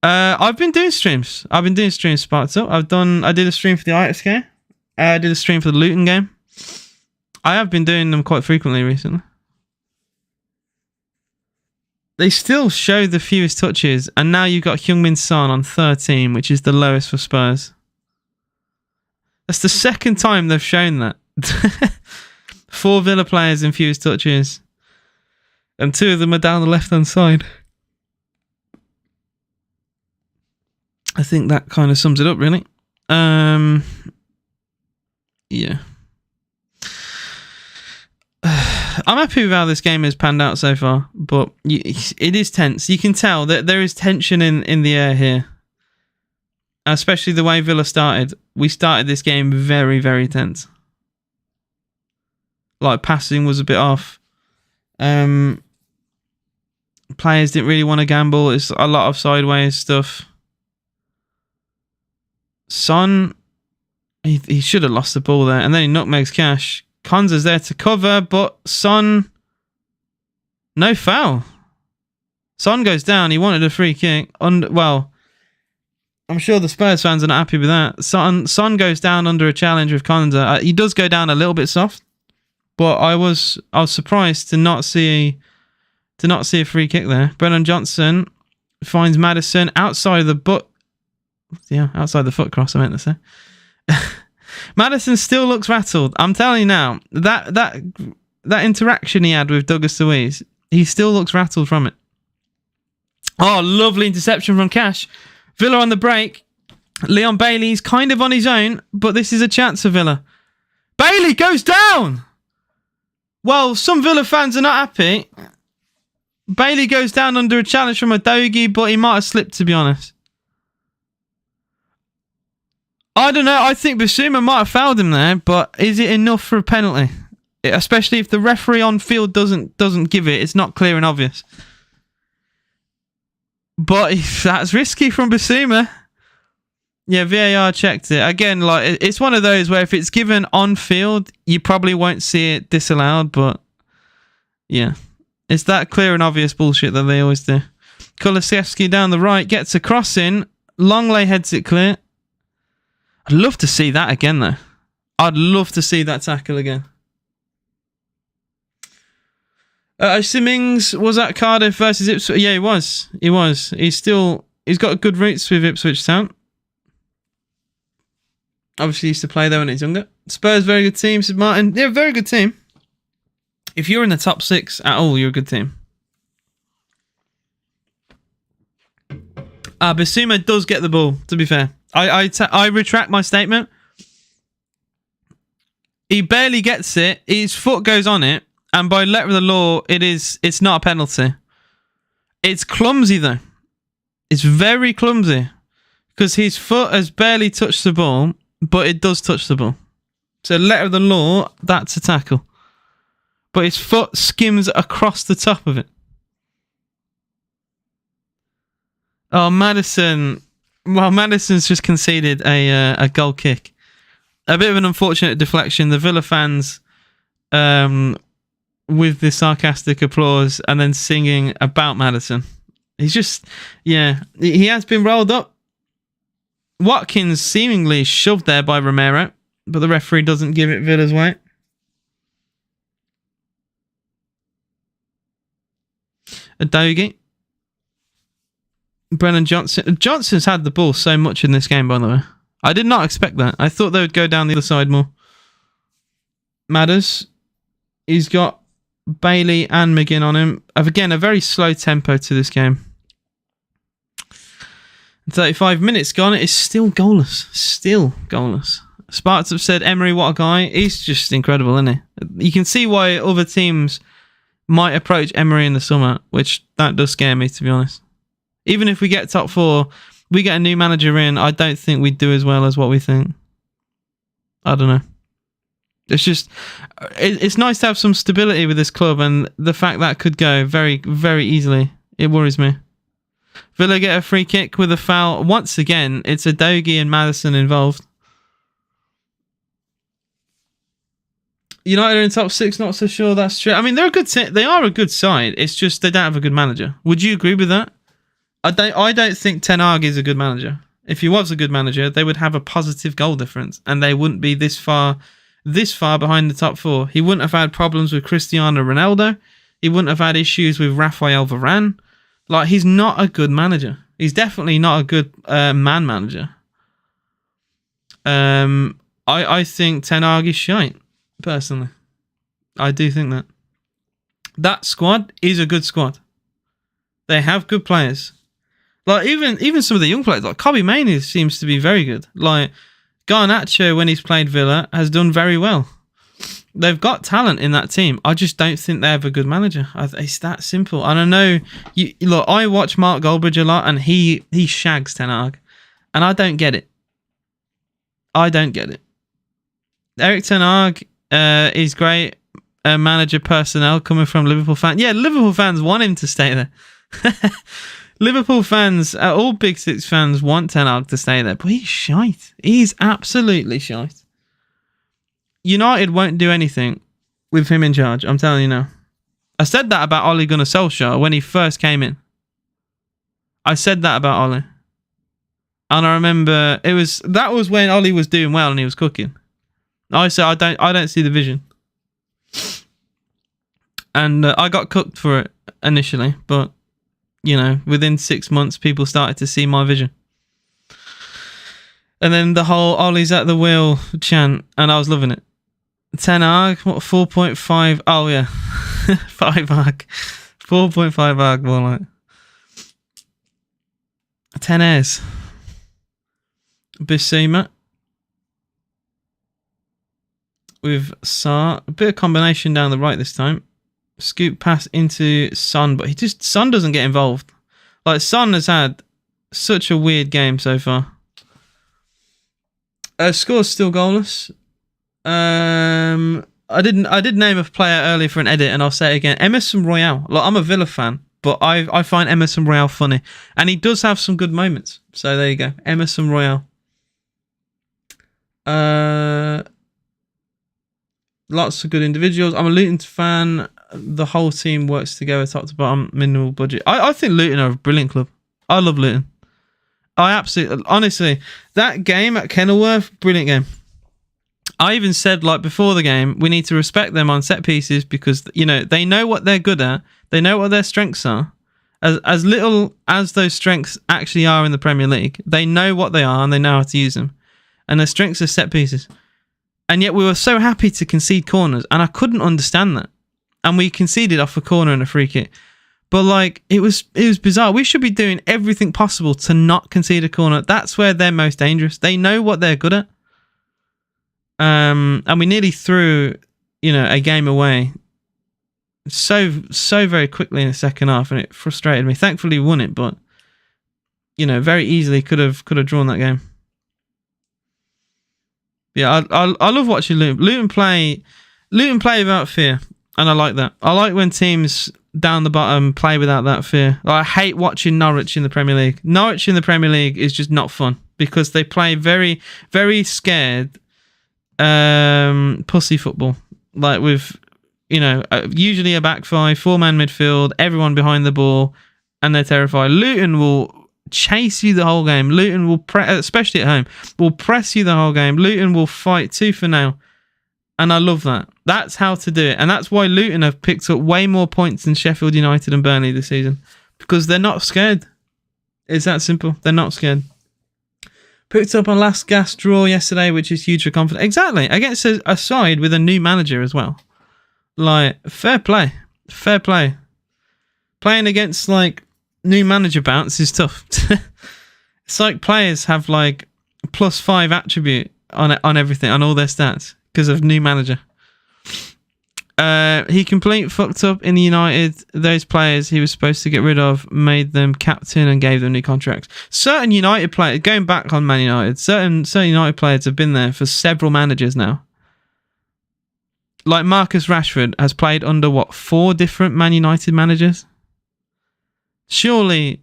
I've been doing streams. Sparked up. I did a stream for the Ajax game. I did a stream for the Luton game. I have been doing them quite frequently recently. They still show the fewest touches, and now you've got Heung-min Son on 13, which is the lowest for Spurs. That's the second time they've shown that. 4 Villa players in fewest touches, and 2 of them are down the left-hand side. I think that kind of sums it up, really. Yeah. I'm happy with how this game has panned out so far, but it is tense. You can tell that there is tension in the air here. Especially the way Villa started. We started this game very, very tense. Like, passing was a bit off. Players didn't really want to gamble. It's a lot of sideways stuff. Son, he should have lost the ball there. And then he nutmegs Cash. Konza's there to cover, but Son, no foul. Son goes down. He wanted a free kick. Well, I'm sure the Spurs fans are not happy with that. Son goes down under a challenge with Konza. He does go down a little bit soft, but I was surprised to not see a free kick there. Brennan Johnson finds Maddison outside the outside the foot cross, I meant to say. Maddison still looks rattled. I'm telling you now, that interaction he had with Douglas Luiz, he still looks rattled from it. Oh, lovely interception from Cash. Villa on the break. Leon Bailey's kind of on his own, but this is a chance for Villa. Bailey goes down! Well, some Villa fans are not happy. Bailey goes down under a challenge from Udogie, but he might have slipped, to be honest. I don't know. I think Bissouma might have fouled him there, but is it enough for a penalty? Especially if the referee on field doesn't give it. It's not clear and obvious. But that's risky from Bissouma. Yeah, VAR checked it. Again, like, it's one of those where if it's given on field, you probably won't see it disallowed, but yeah. It's that clear and obvious bullshit that they always do. Kulusevski down the right, gets a cross in. Longley heads it clear. I'd love to see that again, though. I'd love to see that tackle again. Simmings was at Cardiff versus Ipswich. Yeah, he was. He's got good roots with Ipswich Town. Obviously, he used to play there when he was younger. Spurs, very good team, said Martin. Yeah, very good team. If you're in the top 6 at all, you're a good team. Bissouma does get the ball, to be fair. I retract my statement. He barely gets it. His foot goes on it. And by letter of the law, it's not a penalty. It's clumsy, though. It's very clumsy because his foot has barely touched the ball, but it does touch the ball. So letter of the law, that's a tackle. But his foot skims across the top of it. Oh, Maddison. Well, Maddison's just conceded a goal kick. A bit of an unfortunate deflection. The Villa fans, with the sarcastic applause and then singing about Maddison. He's just, yeah, he has been rolled up. Watkins seemingly shoved there by Romero, but the referee doesn't give it Villa's way. Adogi. Brennan Johnson. Johnson's had the ball so much in this game, by the way. I did not expect that. I thought they would go down the other side more. Madders. He's got Bailey and McGinn on him. Again, a very slow tempo to this game. 35 minutes gone. It is still goalless. Still goalless. Sparks have said, Emery, what a guy. He's just incredible, isn't he? You can see why other teams might approach Emery in the summer, which that does scare me, to be honest. Even if we get top 4, we get a new manager in, I don't think we'd do as well as what we think. I don't know. It's just, it's nice to have some stability with this club, and the fact that could go very, very easily, it worries me. Villa get a free kick with a foul. Once again, it's Adogi and Maddison involved. United are in top 6, not so sure that's true. I mean, they're a good they are a good side. It's just they don't have a good manager. Would you agree with that? I don't think Ten Hag is a good manager. If he was a good manager, they would have a positive goal difference and they wouldn't be this far behind the top 4. He wouldn't have had problems with Cristiano Ronaldo. He wouldn't have had issues with Rafael Varane. Like, he's not a good manager. He's definitely not a good man manager. I think Ten Hag is shite, personally. I do think that. That squad is a good squad. They have good players. Like, even some of the young players, like Kobbie Mainoo seems to be very good. Like, Garnacho, when he's played Villa, has done very well. They've got talent in that team. I just don't think they have a good manager. It's that simple. And I know, look, I watch Mark Goldbridge a lot, and he shags Ten Hag, and I don't get it. I don't get it. Eric Ten Hag is great manager personnel coming from Liverpool fans. Yeah, Liverpool fans want him to stay there. Liverpool fans, all Big Six fans want Ten Hag to stay there, but he's shite. He's absolutely shite. United won't do anything with him in charge, I'm telling you now. I said that about Ole Gunnar Solskjaer when he first came in. I said that about Ole. And I remember that was when Ole was doing well and he was cooking. I said I don't see the vision. And I got cooked for it initially, but you know, within 6 months people started to see my vision. And then the whole Ollie's at the wheel chant, and I was loving it. Ten Hag, what, 4.5? Oh yeah, 5 Hag, 4.5 Hag, more like 10 airs. Bissouma with Sarr, a bit of combination down the right this time. Scoop pass into Son, but Son doesn't get involved. Like, Son has had such a weird game so far. Score's still goalless. I did name a player earlier for an edit, and I'll say it again. Emerson Royale. Like, I'm a Villa fan, but I find Emerson Royale funny, and he does have some good moments. So there you go, Emerson Royale. Lots of good individuals. I'm a Luton fan. The whole team works together, top to bottom, minimal budget. I think Luton are a brilliant club. I love Luton. I absolutely, honestly, that game at Kenilworth, brilliant game. I even said, like, before the game, we need to respect them on set pieces because, you know, they know what they're good at. They know what their strengths are. As little as those strengths actually are in the Premier League, they know what they are and they know how to use them. And their strengths are set pieces. And yet we were so happy to concede corners, and I couldn't understand that. And we conceded off a corner and a free kick. But, like, it was bizarre. We should be doing everything possible to not concede a corner. That's where they're most dangerous. They know what they're good at. And we nearly threw, you know, a game away so very quickly in the second half, and it frustrated me. Thankfully, we won it, but very easily could have drawn that game. Yeah, I love watching Luton play without fear, and I like that. I like when teams down the bottom play without that fear. I hate watching Norwich in the Premier League. Norwich in the Premier League is just not fun because they play very, very scared pussy football, like with usually a back five, 4-man midfield, everyone behind the ball, and they're terrified. Luton will chase you the whole game. Luton will, especially at home, will press you the whole game. Luton will fight tooth and nail, and I love that. That's how to do it, and that's why Luton have picked up way more points than Sheffield United and Burnley this season, because they're not scared. It's that simple. They're not scared. Picked up a last gasp draw yesterday, which is huge for confidence. Exactly, against a side with a new manager as well. Like, fair play. Playing against new manager bounce is tough. It's like players have +5 attribute on everything, on all their stats, because of new manager. He completely fucked up in United. Those players he was supposed to get rid of made them captain and gave them new contracts. Certain United players, going back on Man United, certain United players have been there for several managers now. Like Marcus Rashford has played under 4 different Man United managers? Surely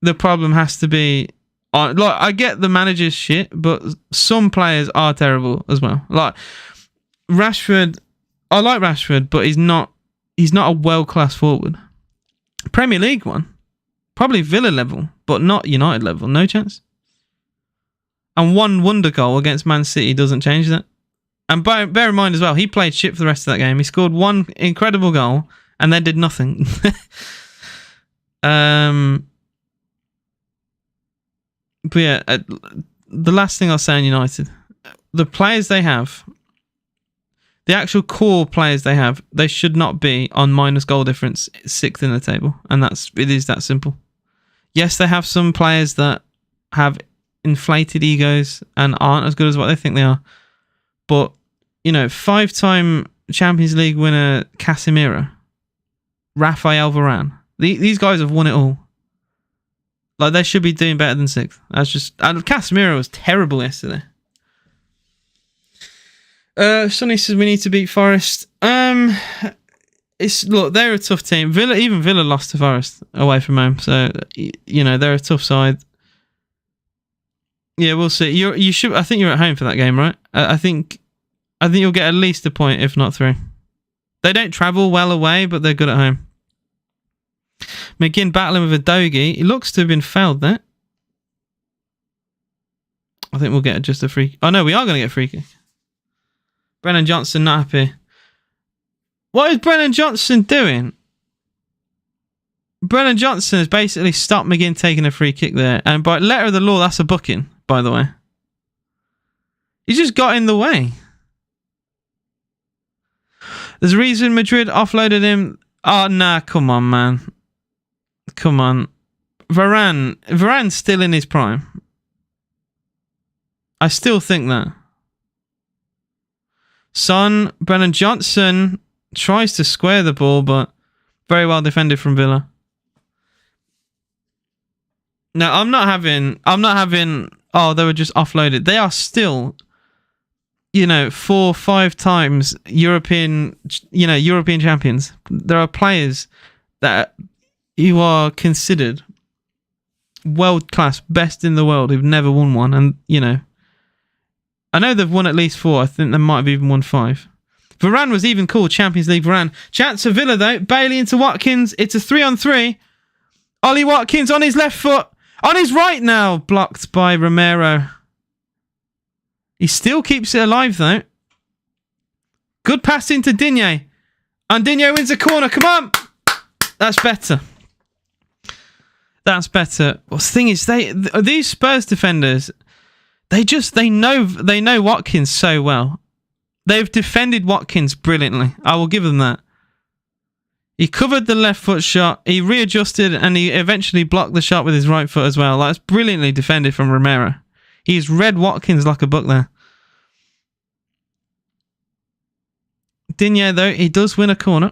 the problem has to be I get the manager's shit, but some players are terrible as well. Like Rashford, I like Rashford, but he's not a world-class forward. Premier League one, probably Villa level, but not United level. No chance. And one wonder goal against Man City doesn't change that. And bear in mind as well, he played shit for the rest of that game. He scored one incredible goal and then did nothing. But yeah, the last thing I'll say on United, the players they have, the actual core players they have, they should not be on minus goal difference 6th in the table. And it is that simple. Yes, they have some players that have inflated egos and aren't as good as what they think they are. But, 5-time Champions League winner Casemiro, Rafael Varane, these guys have won it all. They should be doing better than 6th. Casemiro was terrible yesterday. Sonny says we need to beat Forest. They're a tough team. Villa lost to Forest away from home, so they're a tough side. Yeah, we'll see. You should. I think you're at home for that game, right? I think you'll get at least a point, if not 3. They don't travel well away, but they're good at home. McGinn battling with a Dogie. He looks to have been fouled there. I think we'll get just a free. Oh no, we are going to get a free kick. Brennan Johnson not happy. What is Brennan Johnson doing? Brennan Johnson has basically stopped McGinn taking a free kick there. And by letter of the law, that's a booking, by the way. He just got in the way. There's a reason Madrid offloaded him. Oh, nah, come on, man. Come on. Varane's still in his prime. I still think that. Son, Brennan Johnson tries to square the ball, but very well defended from Villa. No, I'm not having, oh, they were just offloaded. They are still, 4-5 times European champions. There are players that you are considered world-class, best in the world, who've never won one. And, I know they've won at least 4. I think they might have even won 5. Varane was even called Champions League Varane. Chance for Villa, though. Bailey into Watkins. It's a 3-on-3. Ollie Watkins on his left foot. On his right now. Blocked by Romero. He still keeps it alive, though. Good pass into Digne. And Digne wins a corner. Come on. That's better. That's better. Well, the thing is, these Spurs defenders, they know Watkins so well. They've defended Watkins brilliantly. I will give them that. He covered the left foot shot. He readjusted and he eventually blocked the shot with his right foot as well. That's brilliantly defended from Romero. He's read Watkins like a book there. Digne, though, he does win a corner.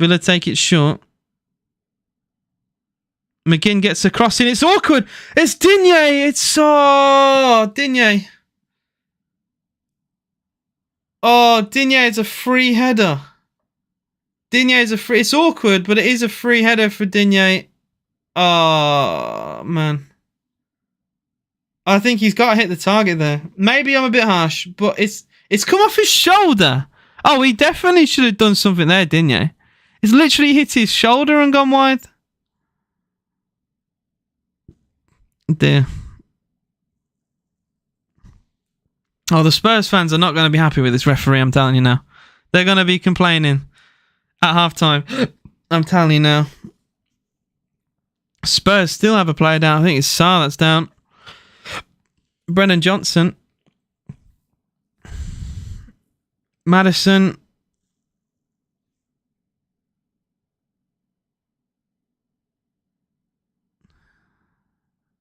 Villa take it short. McGinn gets a cross in. It's awkward. It's Digne. It's Digne. Oh, Digne is a free header. Digne is a free. It's awkward, but it is a free header for Digne. Oh, man. I think he's got to hit the target there. Maybe I'm a bit harsh, but it's come off his shoulder. Oh, he definitely should have done something there, Digne. It's literally hit his shoulder and gone wide. Dear. Oh, the Spurs fans are not going to be happy with this referee, I'm telling you now. They're going to be complaining at halftime. I'm telling you now. Spurs still have a player down. I think it's Sarr that's down. Brennan Johnson. Madison.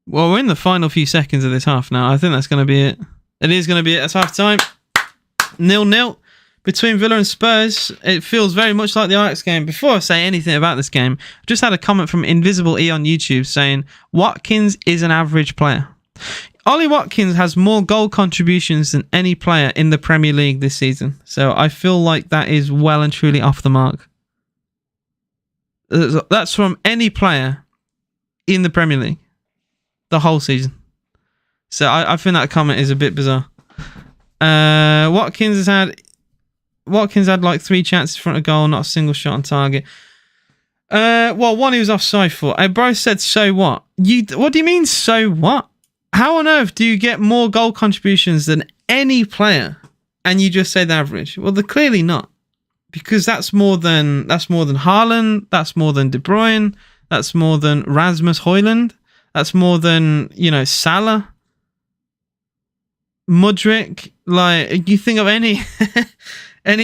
Well, we're in the final few seconds of this half now. I think that's going to be it. It is going to be it. That's half time. 0-0 between Villa and Spurs. It feels very much like the Ajax game. Before I say anything about this game, I just had a comment from Invisible E on YouTube saying, Watkins is an average player. Ollie Watkins has more goal contributions than any player in the Premier League this season. So I feel like that is well and truly off the mark. That's from any player in the Premier League. The whole season. So I think that comment is a bit bizarre. Watkins had like 3 chances in front of goal, not a single shot on target. Well, one he was offside for. Bro said, so what? What do you mean, so what? How on earth do you get more goal contributions than any player and you just say the average? Well, they're clearly not. Because that's more than Haaland, that's more than De Bruyne, that's more than Rasmus Højlund. That's more than, Salah, Mudryk. Like, you think of any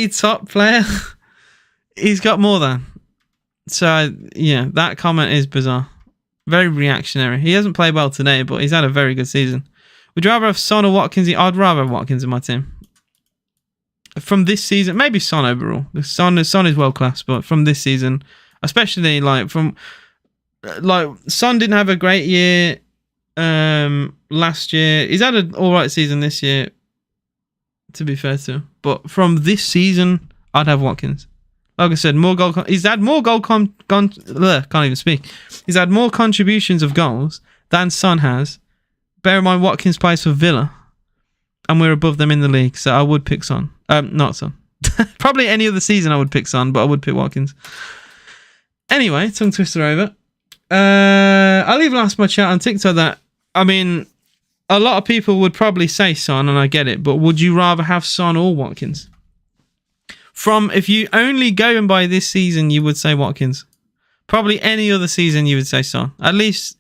top player, he's got more than. So, yeah, that comment is bizarre. Very reactionary. He hasn't played well today, but he's had a very good season. Would you rather have Son or Watkins? I'd rather have Watkins in my team. From this season, maybe Son overall. Son is world class, but from this season, especially Son didn't have a great year last year. He's had an alright season this year, to be fair to him. But from this season, I'd have Watkins. Like I said, he's had more can't even speak. He's had more contributions of goals than Son has. Bear in mind, Watkins plays for Villa, and we're above them in the league, so I would pick Son. Not Son. Probably any other season I would pick Son, but I would pick Watkins. Anyway, tongue twister over. I'll even ask my chat on TikTok that, I mean, a lot of people would probably say Son, and I get it, but would you rather have Son or Watkins? If you only go and by this season, you would say Watkins. Probably any other season, you would say Son. At least,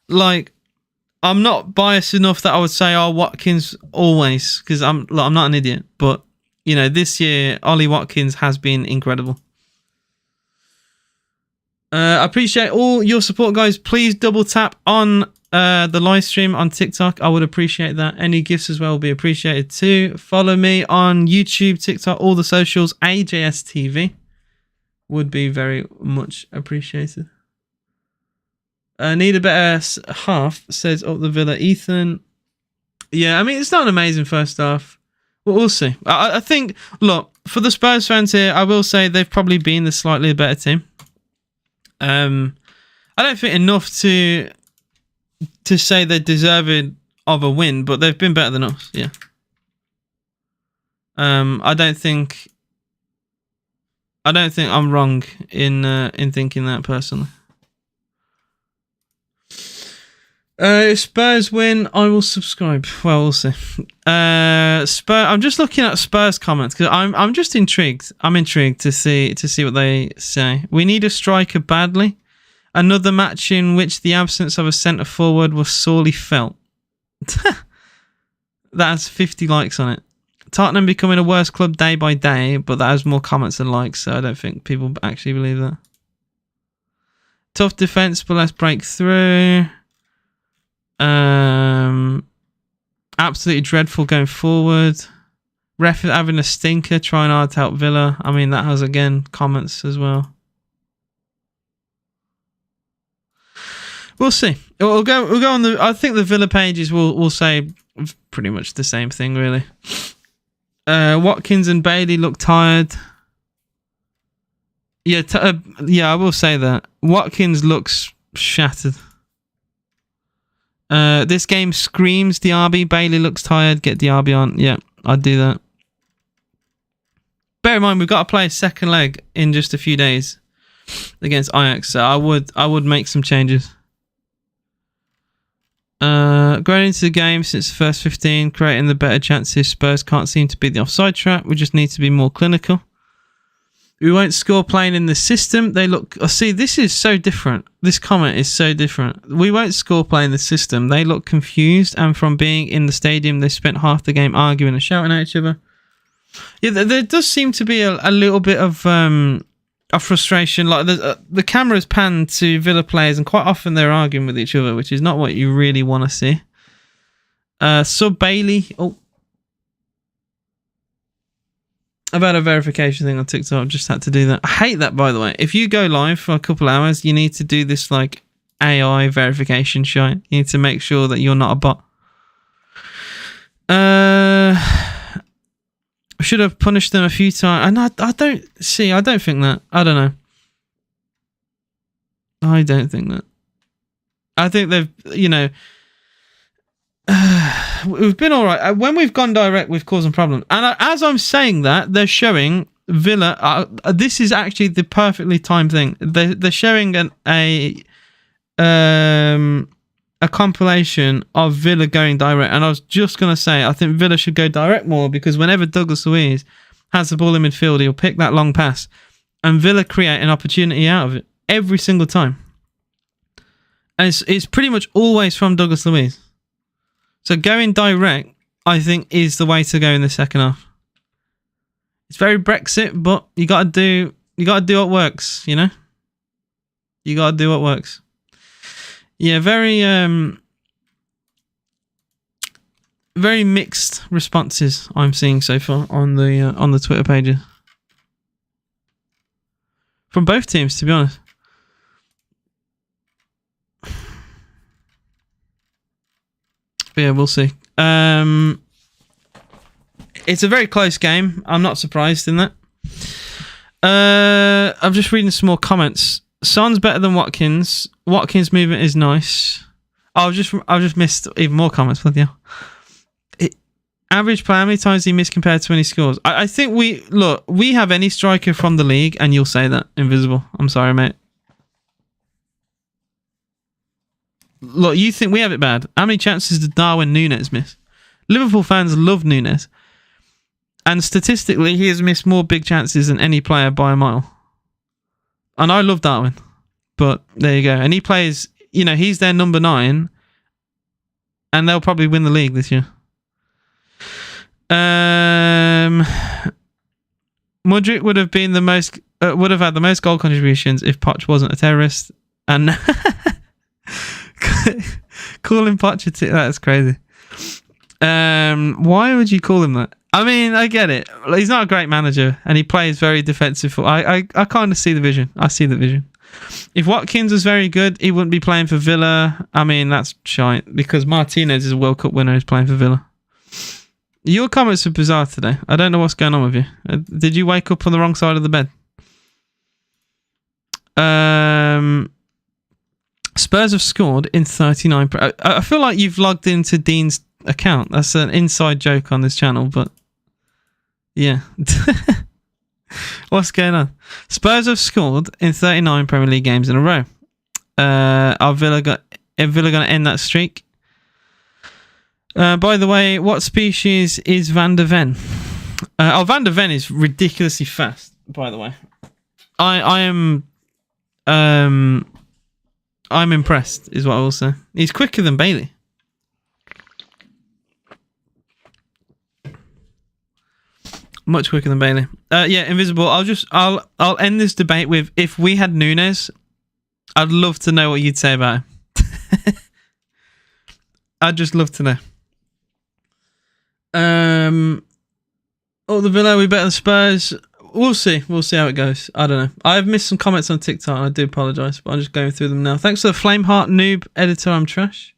I'm not biased enough that I would say, Watkins always, because I'm not an idiot. But, this year, Ollie Watkins has been incredible. I appreciate all your support, guys. Please double tap on the live stream on TikTok. I would appreciate that. Any gifts as well will be appreciated too. Follow me on YouTube, TikTok, all the socials. AJS TV would be very much appreciated. Need a better half, says up the Villa. Ethan. Yeah, I mean, it's not an amazing first half. We'll see. I think, look, for the Spurs fans here, I will say they've probably been the slightly better team. I don't think enough to say they're deserving of a win, but they've been better than us. Yeah. I don't think I'm wrong in thinking that personally. If Spurs win, I will subscribe. Well, we'll see. I'm just looking at Spurs comments because I'm just intrigued. I'm intrigued to see what they say. We need a striker badly. Another match in which the absence of a centre forward was sorely felt. That has 50 likes on it. Tottenham becoming a worse club day by day, but that has more comments than likes, so I don't think people actually believe that. Tough defence, but let's break through. Absolutely dreadful going forward. Ref having a stinker, trying hard to help Villa. I mean, that has again comments as well. We'll see. We'll go on the. I think the Villa pages will say pretty much the same thing, really. Watkins and Bailey look tired. Yeah, I will say that Watkins looks shattered. This game screams Diaby. Bailey looks tired. Get Diaby on. Yeah, I'd do that. Bear in mind, we've got to play a second leg in just a few days against Ajax, so I would make some changes. Going into the game since the first 15, creating the better chances. Spurs can't seem to beat the offside trap. We just need to be more clinical. We won't score playing in the system. They look... Oh, see, this is so different. This comment is so different. We won't score playing the system. They look confused, and from being in the stadium, they spent half the game arguing and shouting at each other. Yeah, there does seem to be a little bit of frustration. Like the camera's panned to Villa players, and quite often they're arguing with each other, which is not what you really want to see. Sub Bailey. Oh. I've had a verification thing on TikTok. I've just had to do that. I hate that, by the way. If you go live for a couple hours, you need to do this like AI verification shit. You need to make sure that you're not a bot. Should have punished them a few times. And I don't think that. I don't know. I don't think that. I think they've, we've been all right. When we've gone direct, we've caused them problems. And as I'm saying that, they're showing Villa. This is actually the perfectly timed thing. They're showing a compilation of Villa going direct. And I was just going to say, I think Villa should go direct more, because whenever Douglas Luiz has the ball in midfield, he'll pick that long pass. And Villa create an opportunity out of it every single time. And it's pretty much always from Douglas Luiz. So going direct, I think, is the way to go in the second half. It's very Brexit, but you gotta do what works, You gotta do what works. Yeah, very very mixed responses I'm seeing so far on the Twitter pages. From both teams, to be honest. But yeah, we'll see. It's a very close game. I'm not surprised in that. I'm just reading some more comments. Son's better than Watkins. Watkins' movement is nice. I've just missed even more comments with you. Average play, how many times he missed compared to when he scores? I think we have any striker from the league, and you'll say that. Invisible. I'm sorry, mate. Look, you think we have it bad. How many chances did Darwin Núñez miss? Liverpool fans love Núñez. And statistically, he has missed more big chances than any player by a mile. And I love Darwin. But there you go. And he plays, he's their number 9. And they'll probably win the league this year. Mudryk would have been would have had the most goal contributions if Poch wasn't a terrorist. And calling Poch that's crazy. Why would you call him that? I mean, I get it. He's not a great manager, and he plays very defensive. I kind of see the vision. I see the vision. If Watkins was very good, he wouldn't be playing for Villa. I mean, that's shite, because Martinez is a World Cup winner who's playing for Villa. Your comments are bizarre today. I don't know what's going on with you. Did you wake up on the wrong side of the bed? Spurs have scored in 39. I feel like you've logged into Dean's account. That's an inside joke on this channel, but yeah. What's going on? Spurs have scored in 39 Premier League games in a row. Are Villa going to end that streak? By the way, what species is Van der Ven? Van der Ven is ridiculously fast, by the way. I'm impressed, is what I will say. He's quicker than Bailey. Much quicker than Bailey. Yeah, Invisible. I'll end this debate with, if we had Núñez, I'd love to know what you'd say about him. I'd just love to know. The Villa, we better than Spurs. we'll see. We'll see how it goes. I don't know. I've missed some comments on TikTok. And I do apologise, but I'm just going through them now. Thanks for the Flameheart noob editor. I'm trash.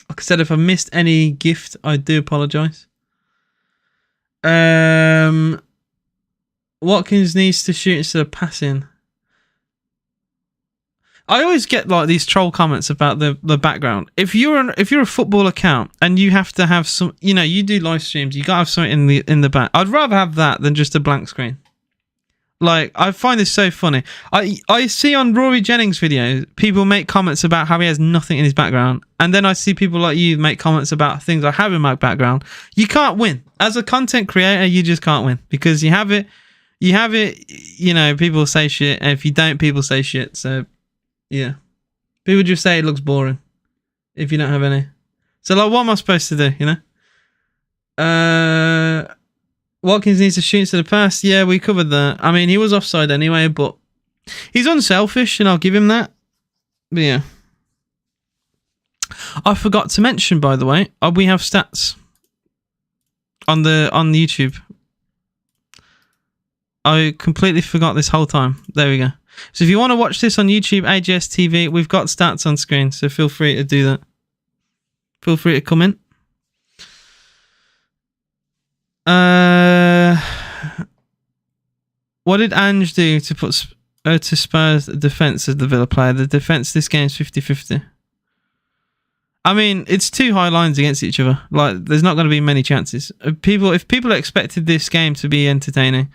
Like I said, if I missed any gift, I do apologise. Watkins needs to shoot instead of passing. I always get like these troll comments about the background. If you're a football account and you have to have some, you know, you do live streams, you gotta have something in the back. I'd rather have that than just a blank screen. Like, I find this so funny. I see on Rory Jennings' videos, people make comments about how he has nothing in his background, and then I see people like you make comments about things I have in my background. You can't win as a content creator. You just can't win because you have it. You know, people say shit, and if you don't, people say shit. So. Yeah. People just say it looks boring if you don't have any. So, like, what am I supposed to do, you know? Watkins needs to shoot instead of pass. Yeah, we covered that. I mean, he was offside anyway, but he's unselfish, and I'll give him that. But, yeah. I forgot to mention, by the way, we have stats on YouTube. I completely forgot this whole time. There we go. So if you want to watch this on YouTube, AGS TV, we've got stats on screen, so feel free to do that. Feel free to come in. What did Ange do to put to Spurs defence as the Villa player? The defence this game is 50-50. I mean, it's two high lines against each other. Like, there's not going to be many chances. If people expected this game to be entertaining,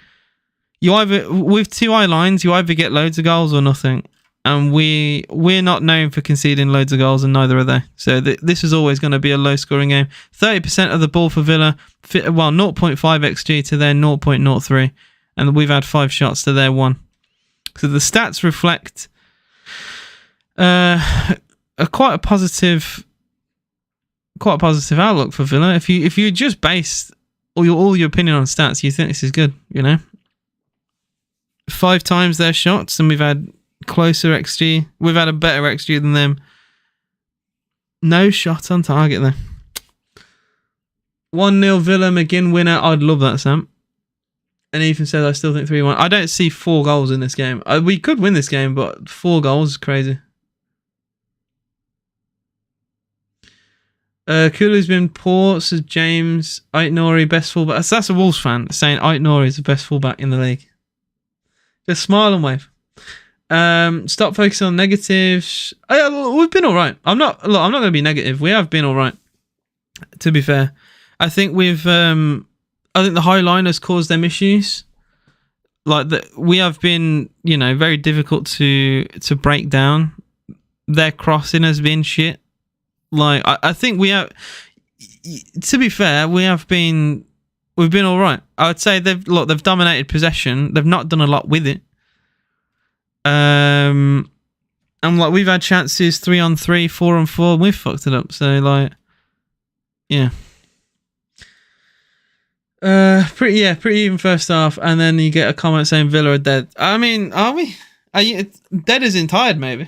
you either, with two high lines, you either get loads of goals or nothing. And we're not known for conceding loads of goals, and neither are they. So this is always going to be a low-scoring game. 30% of the ball for Villa, 0.5 XG to their 0.03, and we've had 5 shots to their 1. So the stats reflect quite a positive outlook for Villa. If you just base all your opinion on stats, you think this is good, you know. 5 times their shots, and we've had closer XG. We've had a better XG than them. No shot on target there. 1-0 Villa, McGinn winner. I'd love that, Sam. And Ethan says, I still think 3-1. I don't see 4 goals in this game. We could win this game, but 4 goals is crazy. Kulu's been poor, says James. Ait-Nouri, best fullback. That's a Wolves fan saying Ait-Nouri is the best fullback in the league. Just smile and wave. Stop focusing on negatives. We've been all right. I'm not going to be negative. We have been all right. To be fair, I think the high line has caused them issues. Like we have been, you know, very difficult to break down. Their crossing has been shit. Like I think we have. To be fair, we've been all right. I would say they've dominated possession. They've not done a lot with it. And like we've had chances 3-on-3, 4-on-4, and we've fucked it up. So like, yeah. Pretty even first half, and then you get a comment saying Villa are dead. I mean, are we? Are you dead as in tired? Maybe.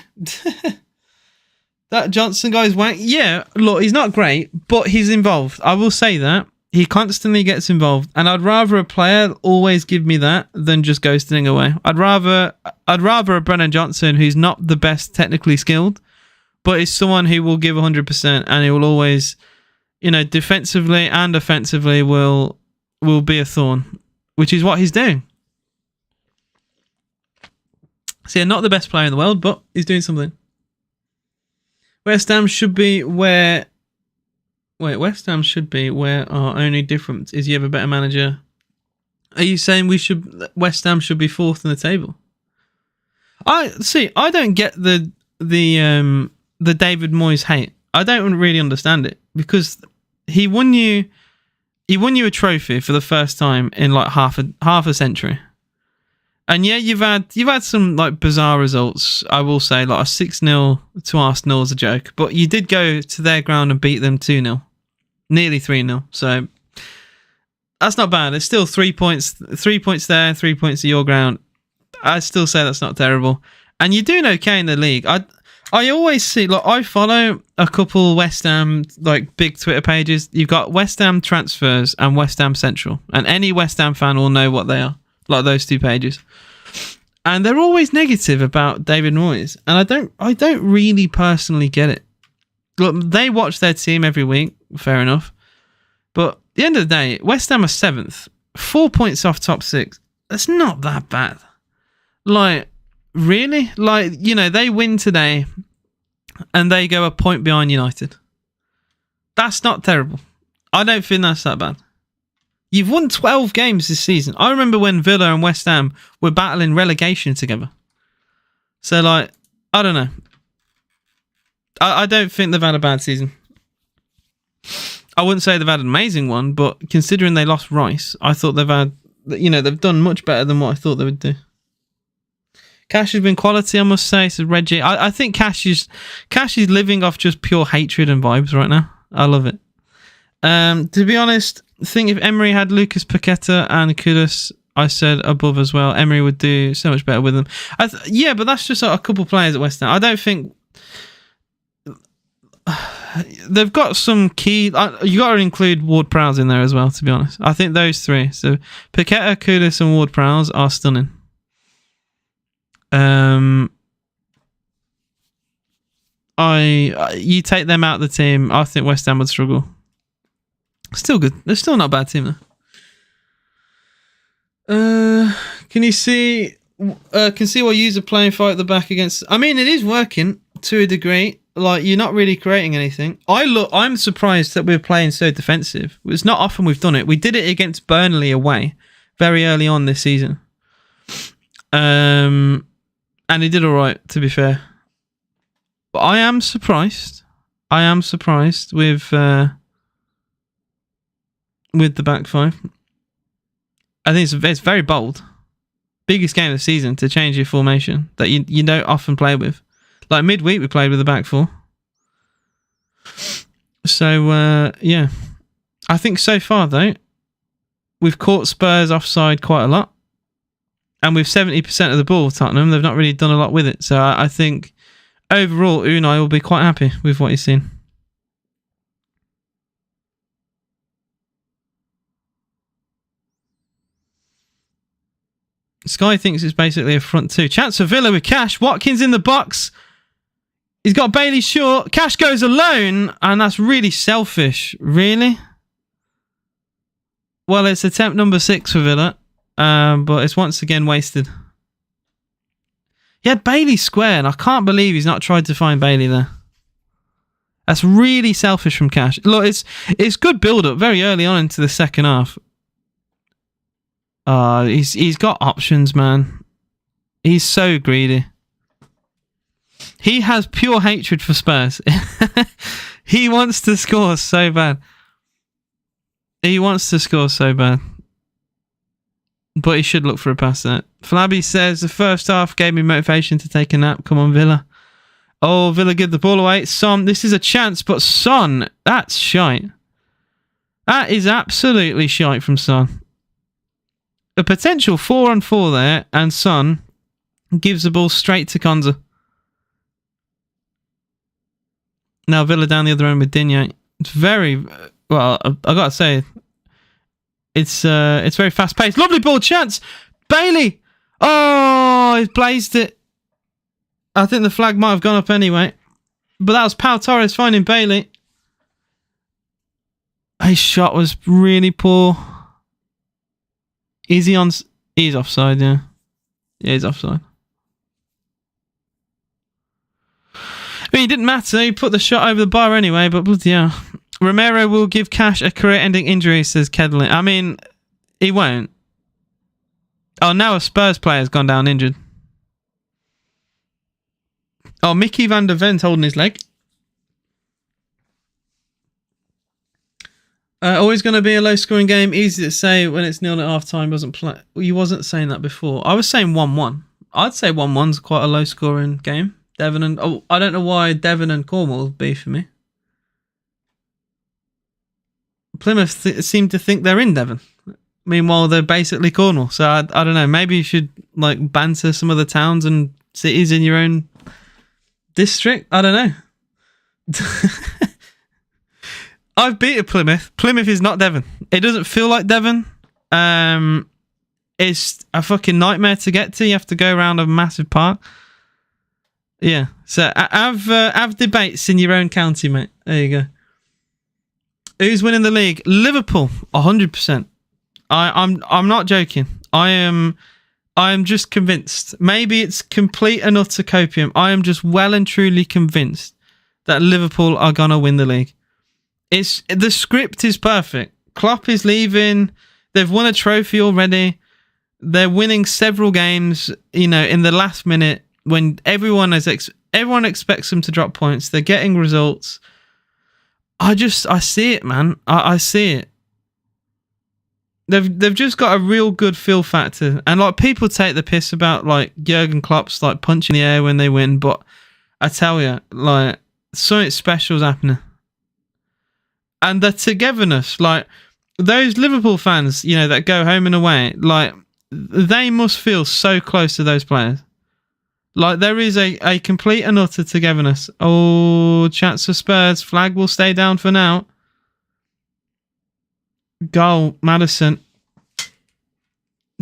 That Johnson guy's wank. Yeah, look, he's not great, but he's involved. I will say that. He constantly gets involved, and I'd rather a player always give me that than just ghosting away. I'd rather a Brennan Johnson who's not the best technically skilled, but is someone who will give 100%, and he will always, you know, defensively and offensively will be a thorn, which is what he's doing. So yeah, not the best player in the world, but he's doing something. West Ham should be where our only difference is you have a better manager. Are you saying West Ham should be 4th in the table? I don't get the David Moyes hate. I don't really understand it, because he won you a trophy for the first time in like half a century. And yeah, you've had some like bizarre results. I will say, like a 6-0 to Arsenal is a joke, but you did go to their ground and beat them 2-0, nearly 3-0. So that's not bad. It's still 3 points. 3 points there, 3 points at your ground. I still say that's not terrible. And you're doing okay in the league. I I always see, like, I follow a couple West Ham, like, big Twitter pages. You've got West Ham Transfers and West Ham Central. And any West Ham fan will know what they are, like those two pages. And they're always negative about David Moyes. And I don't really personally get it. Look, they watch their team every week, fair enough. But at the end of the day, West Ham are 7th. 4 points off top 6. That's not that bad. Like, really? Like, you know, they win today and they go a point behind United. That's not terrible. I don't think that's that bad. You've won 12 games this season. I remember when Villa and West Ham were battling relegation together. So, like, I don't know. I don't think they've had a bad season. I wouldn't say they've had an amazing one, but considering they lost Rice, I thought they've had, you know, they've done much better than what I thought they would do. Cash has been quality, I must say, says Reggie. I think Cash is living off just pure hatred and vibes right now. I love it. To be honest, I think if Emery had Lucas Paqueta and Kudus, I said above as well, Emery would do so much better with them. Yeah, but that's just a couple players at West Ham. I don't think they've got some key. You got to include Ward-Prowse in there as well, to be honest. I think those three. So Paqueta, Kudus, and Ward-Prowse are stunning. You take them out of the team, I think West Ham would struggle. Still good. They're still not a bad team though. Can see what user playing fight at the back against. I mean, it is working to a degree. Like, you're not really creating anything. I'm surprised that we're playing so defensive. It's not often we've done it. We did it against Burnley away very early on this season. And he did all right, to be fair. But I am surprised. With the back five. I think it's very bold. Biggest game of the season to change your formation that you don't often play with. Like midweek, we played with the back four. So, yeah. I think so far, though, we've caught Spurs offside quite a lot. And with 70% of the ball, Tottenham, they've not really done a lot with it. So I think overall, Unai will be quite happy with what he's seen. Sky thinks it's basically a front two. Chance for Villa with Cash. Watkins in the box. He's got Bailey short. Cash goes alone. And that's really selfish. Really? Well, it's attempt number 6 for Villa. But it's once again wasted. He had Bailey square, and I can't believe he's not tried to find Bailey there. That's really selfish from Cash. Look, it's good build-up very early on into the second half. He's got options, man. He's so greedy. He has pure hatred for Spurs. He wants to score so bad. But he should look for a pass there. Flabby says, the first half gave me motivation to take a nap. Come on, Villa. Oh, Villa give the ball away. Son, this is a chance, but Son, that's shite. That is absolutely shite from Son. A potential 4-on-4 there, and Son gives the ball straight to Konza. Now Villa down the other end with Digne. It's very, well, I got to say, it's very fast paced. Lovely ball chance. Bailey. Oh, he's blazed it. I think the flag might have gone up anyway. But that was Pau Torres finding Bailey. His shot was really poor. Is he on? He's offside, yeah. Yeah, he's offside. I mean, it didn't matter. He put the shot over the bar anyway, but bloody hell. Romero will give Cash a career-ending injury, says Kedlin. I mean, he won't. Oh, now a Spurs player's gone down injured. Oh, Mickey van der Vent holding his leg. Always going to be a low-scoring game. Easy to say when it's 0 at half-time. Well, you wasn't saying that before. I was saying 1-1. I'd say 1-1's quite a low-scoring game. Devon and... Oh, I don't know why Devon and Cornwall would be for me. Plymouth seem to think they're in Devon. Meanwhile, they're basically Cornwall. So, I don't know. Maybe you should, like, banter some of the towns and cities in your own District? I don't know. I've beaten Plymouth. Plymouth is not Devon. It doesn't feel like Devon. It's a fucking nightmare to get to. You have to go around a massive park. Yeah. So have debates in your own county, mate. There you go. Who's winning the league? Liverpool, 100%. I'm not joking. I am just convinced. Maybe it's complete and utter copium. I am just well and truly convinced that Liverpool are gonna win the league. The script is perfect. Klopp is leaving. They've won a trophy already. They're winning several games. You know, in the last minute when everyone expects them to drop points. They're getting results. I see it, man. I see it. They've just got a real good feel factor, and like people take the piss about like Jurgen Klopp's like punching the air when they win, but I tell you, like something special's happening, and the togetherness, like those Liverpool fans, you know, that go home and away, like they must feel so close to those players. Like there is a complete and utter togetherness. Oh, chance for Spurs. Flag will stay down for now. Goal, Maddison.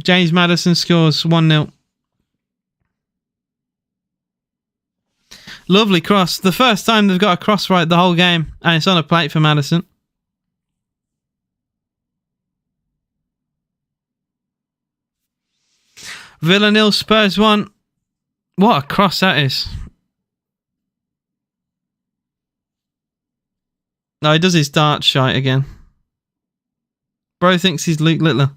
James Maddison scores 1-0. Lovely cross. The first time they've got a cross right the whole game, and it's on a plate for Maddison. Villa 0, Spurs 1. What a cross that is. No, he does his dart shite again. Bro thinks he's Luke Littler.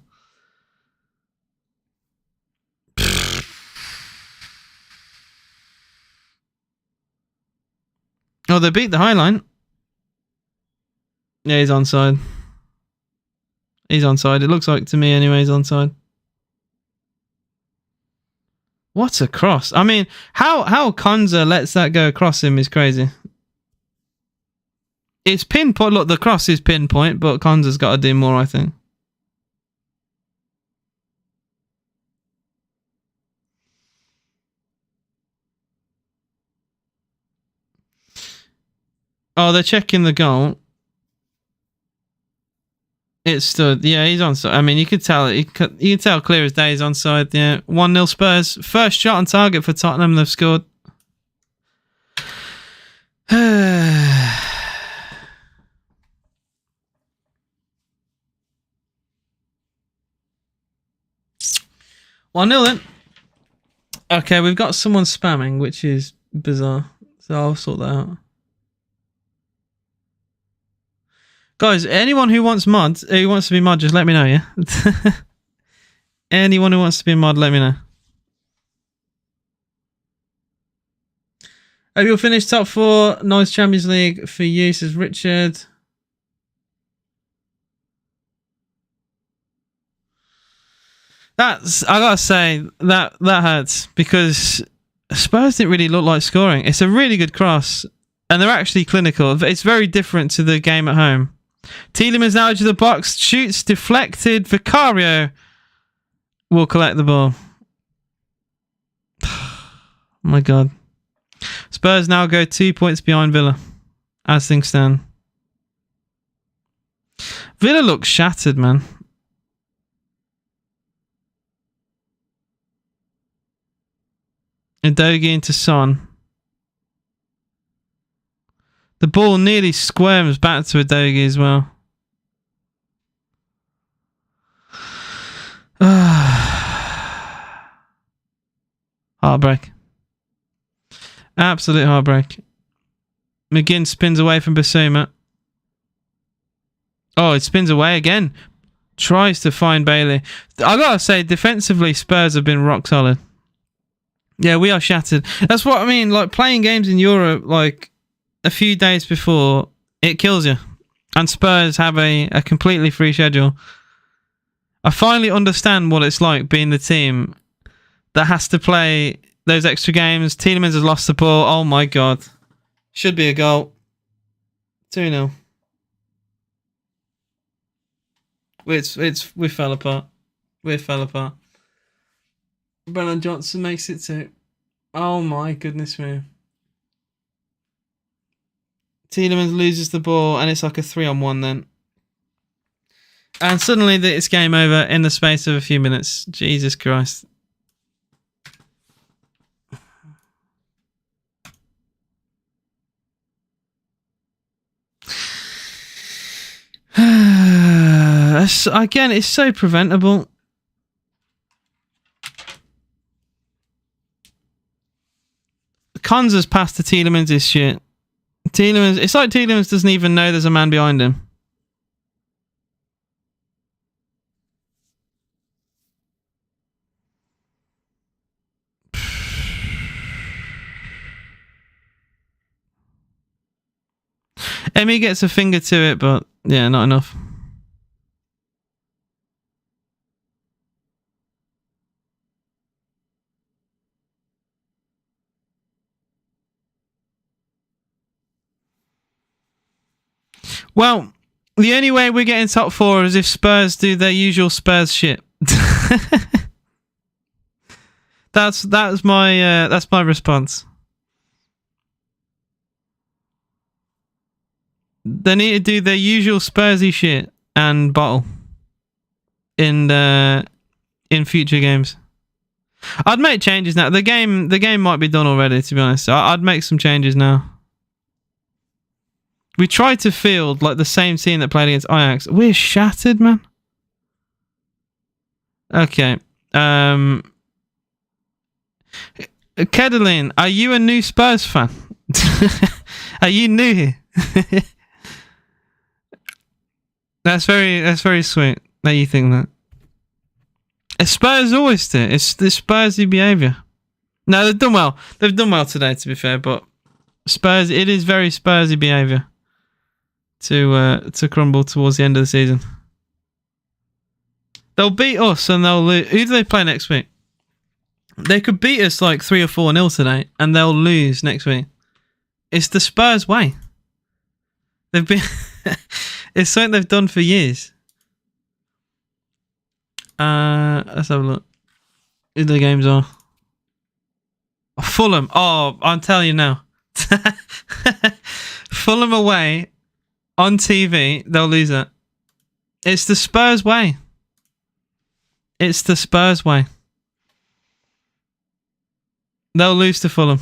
Oh, they beat the high line. Yeah, he's onside. He's onside. It looks like to me anyway, he's onside. What a cross. I mean, how Konza lets that go across him is crazy. It's pinpoint. Look, the cross is pinpoint, but Konza's got to do more, I think. Oh, they're checking the goal. It stood. Yeah, he's onside. I mean, you could tell. You can tell clear as day he's onside. Yeah, 1-0 Spurs. First shot on target for Tottenham. They've scored. 1-0 then. Okay, we've got someone spamming, which is bizarre. So I'll sort that out. Guys, anyone who wants mods, who wants to be mod, just let me know, yeah? Anyone who wants to be a mod, let me know. Hope you'll finish top 4. Nice Champions League for you, says Richard. I gotta say, that hurts because Spurs didn't really look like scoring. It's a really good cross, and they're actually clinical. It's very different to the game at home. Tielemans now into the box, shoots deflected. Vicario will collect the ball. Oh my God. Spurs now go 2 points behind Villa as things stand. Villa looks shattered, man. Udogie into Son. The ball nearly squirms back to Udogie as well. Heartbreak. Absolute heartbreak. McGinn spins away from Basuma. Oh, it spins away again. Tries to find Bailey. I gotta say, defensively, Spurs have been rock solid. Yeah, we are shattered. That's what I mean. Like playing games in Europe, like a few days before, it kills you. And Spurs have a completely free schedule. I finally understand what it's like being the team that has to play those extra games. Tielemans has lost the ball. Oh my God. Should be a goal. 2-0. We fell apart. We fell apart. Brennan Johnson makes it 2. Oh my goodness me. Tielemans loses the ball, and it's like a 3-on-1 then. And suddenly it's game over in the space of a few minutes. Jesus Christ. Again, it's so preventable. Konza's pass to Tielemans is shit. It's like Tielemans doesn't even know there's a man behind him. Emmy gets a finger to it, but yeah, not enough. Well, the only way we're getting top 4 is if Spurs do their usual Spurs shit. That's my response. They need to do their usual Spursy shit and bottle in future games. I'd make changes now. The game might be done already, to be honest. I'd make some changes now. We tried to field like the same team that played against Ajax. We're shattered, man. Okay. Kedeline, are you a new Spurs fan? Are you new here? That's very sweet that you think that. Spurs always do. It's the Spursy behaviour. No, they've done well. They've done well today, to be fair, but Spurs, it is very Spursy behaviour to crumble towards the end of the season. They'll beat us and they'll lose. Who do they play next week? They could beat us like 3 or 4-0 today and they'll lose next week. It's the Spurs way. They've been... It's something they've done for years. Let's have a look. Who the games are. Fulham. Oh, I'm telling you now. Fulham away on TV, they'll lose it. It's the Spurs way. It's the Spurs way. They'll lose to Fulham.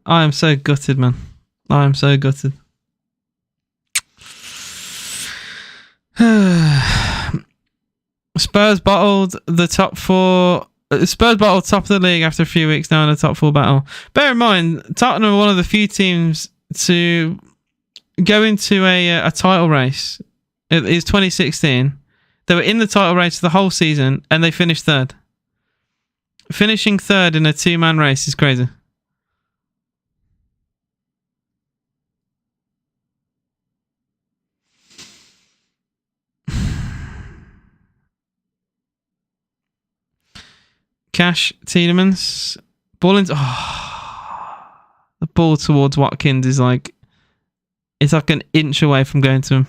I am so gutted, man. I am so gutted. Spurs bottled the top 4. Spurs bottled top of the league after a few weeks now in the top 4 battle. Bear in mind, Tottenham are one of the few teams to go into a title race. It is 2016. They were in the title race the whole season and they finished 3rd. Finishing 3rd in a 2-man race is crazy. Cash, Tielemans. Ball into... Oh, the ball towards Watkins is like... It's like an inch away from going to him.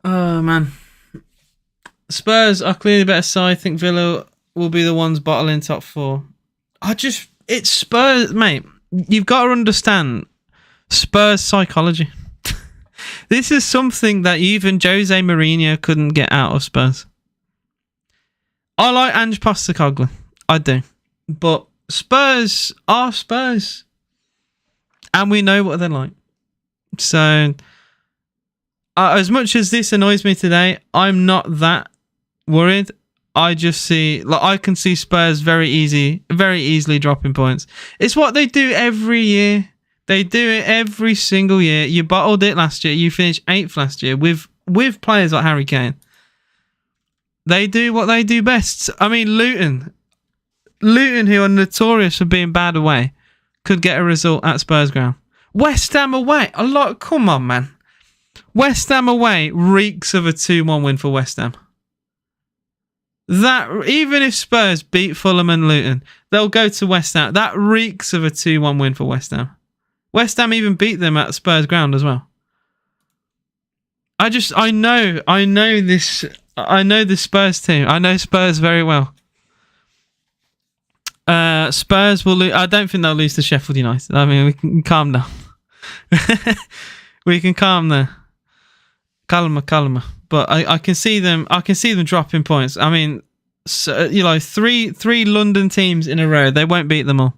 Oh, man. Spurs are clearly the better side. I think Villa will be the ones bottling top 4. It's Spurs, mate. You've got to understand Spurs psychology. This is something that even Jose Mourinho couldn't get out of Spurs. I like Ange Postecoglou. I do. But Spurs are Spurs. And we know what they're like. So, as much as this annoys me today, I'm not that worried. I just see, like, I can see Spurs very easily dropping points. It's what they do every year. They do it every single year. You bottled it last year. You finished 8th last year with players like Harry Kane. They do what they do best. I mean, Luton, who are notorious for being bad away, could get a result at Spurs ground. West Ham away. Come on, man. West Ham away reeks of a 2-1 win for West Ham. That, even if Spurs beat Fulham and Luton, they'll go to West Ham. That reeks of a 2-1 win for West Ham. West Ham even beat them at Spurs ground as well. I know this Spurs team. I know Spurs very well. Spurs will lose. I don't think they'll lose to Sheffield United. I mean, we can calm down. We can calm there. Calma. But I can see them. I can see them dropping points. I mean, so, three London teams in a row. They won't beat them all.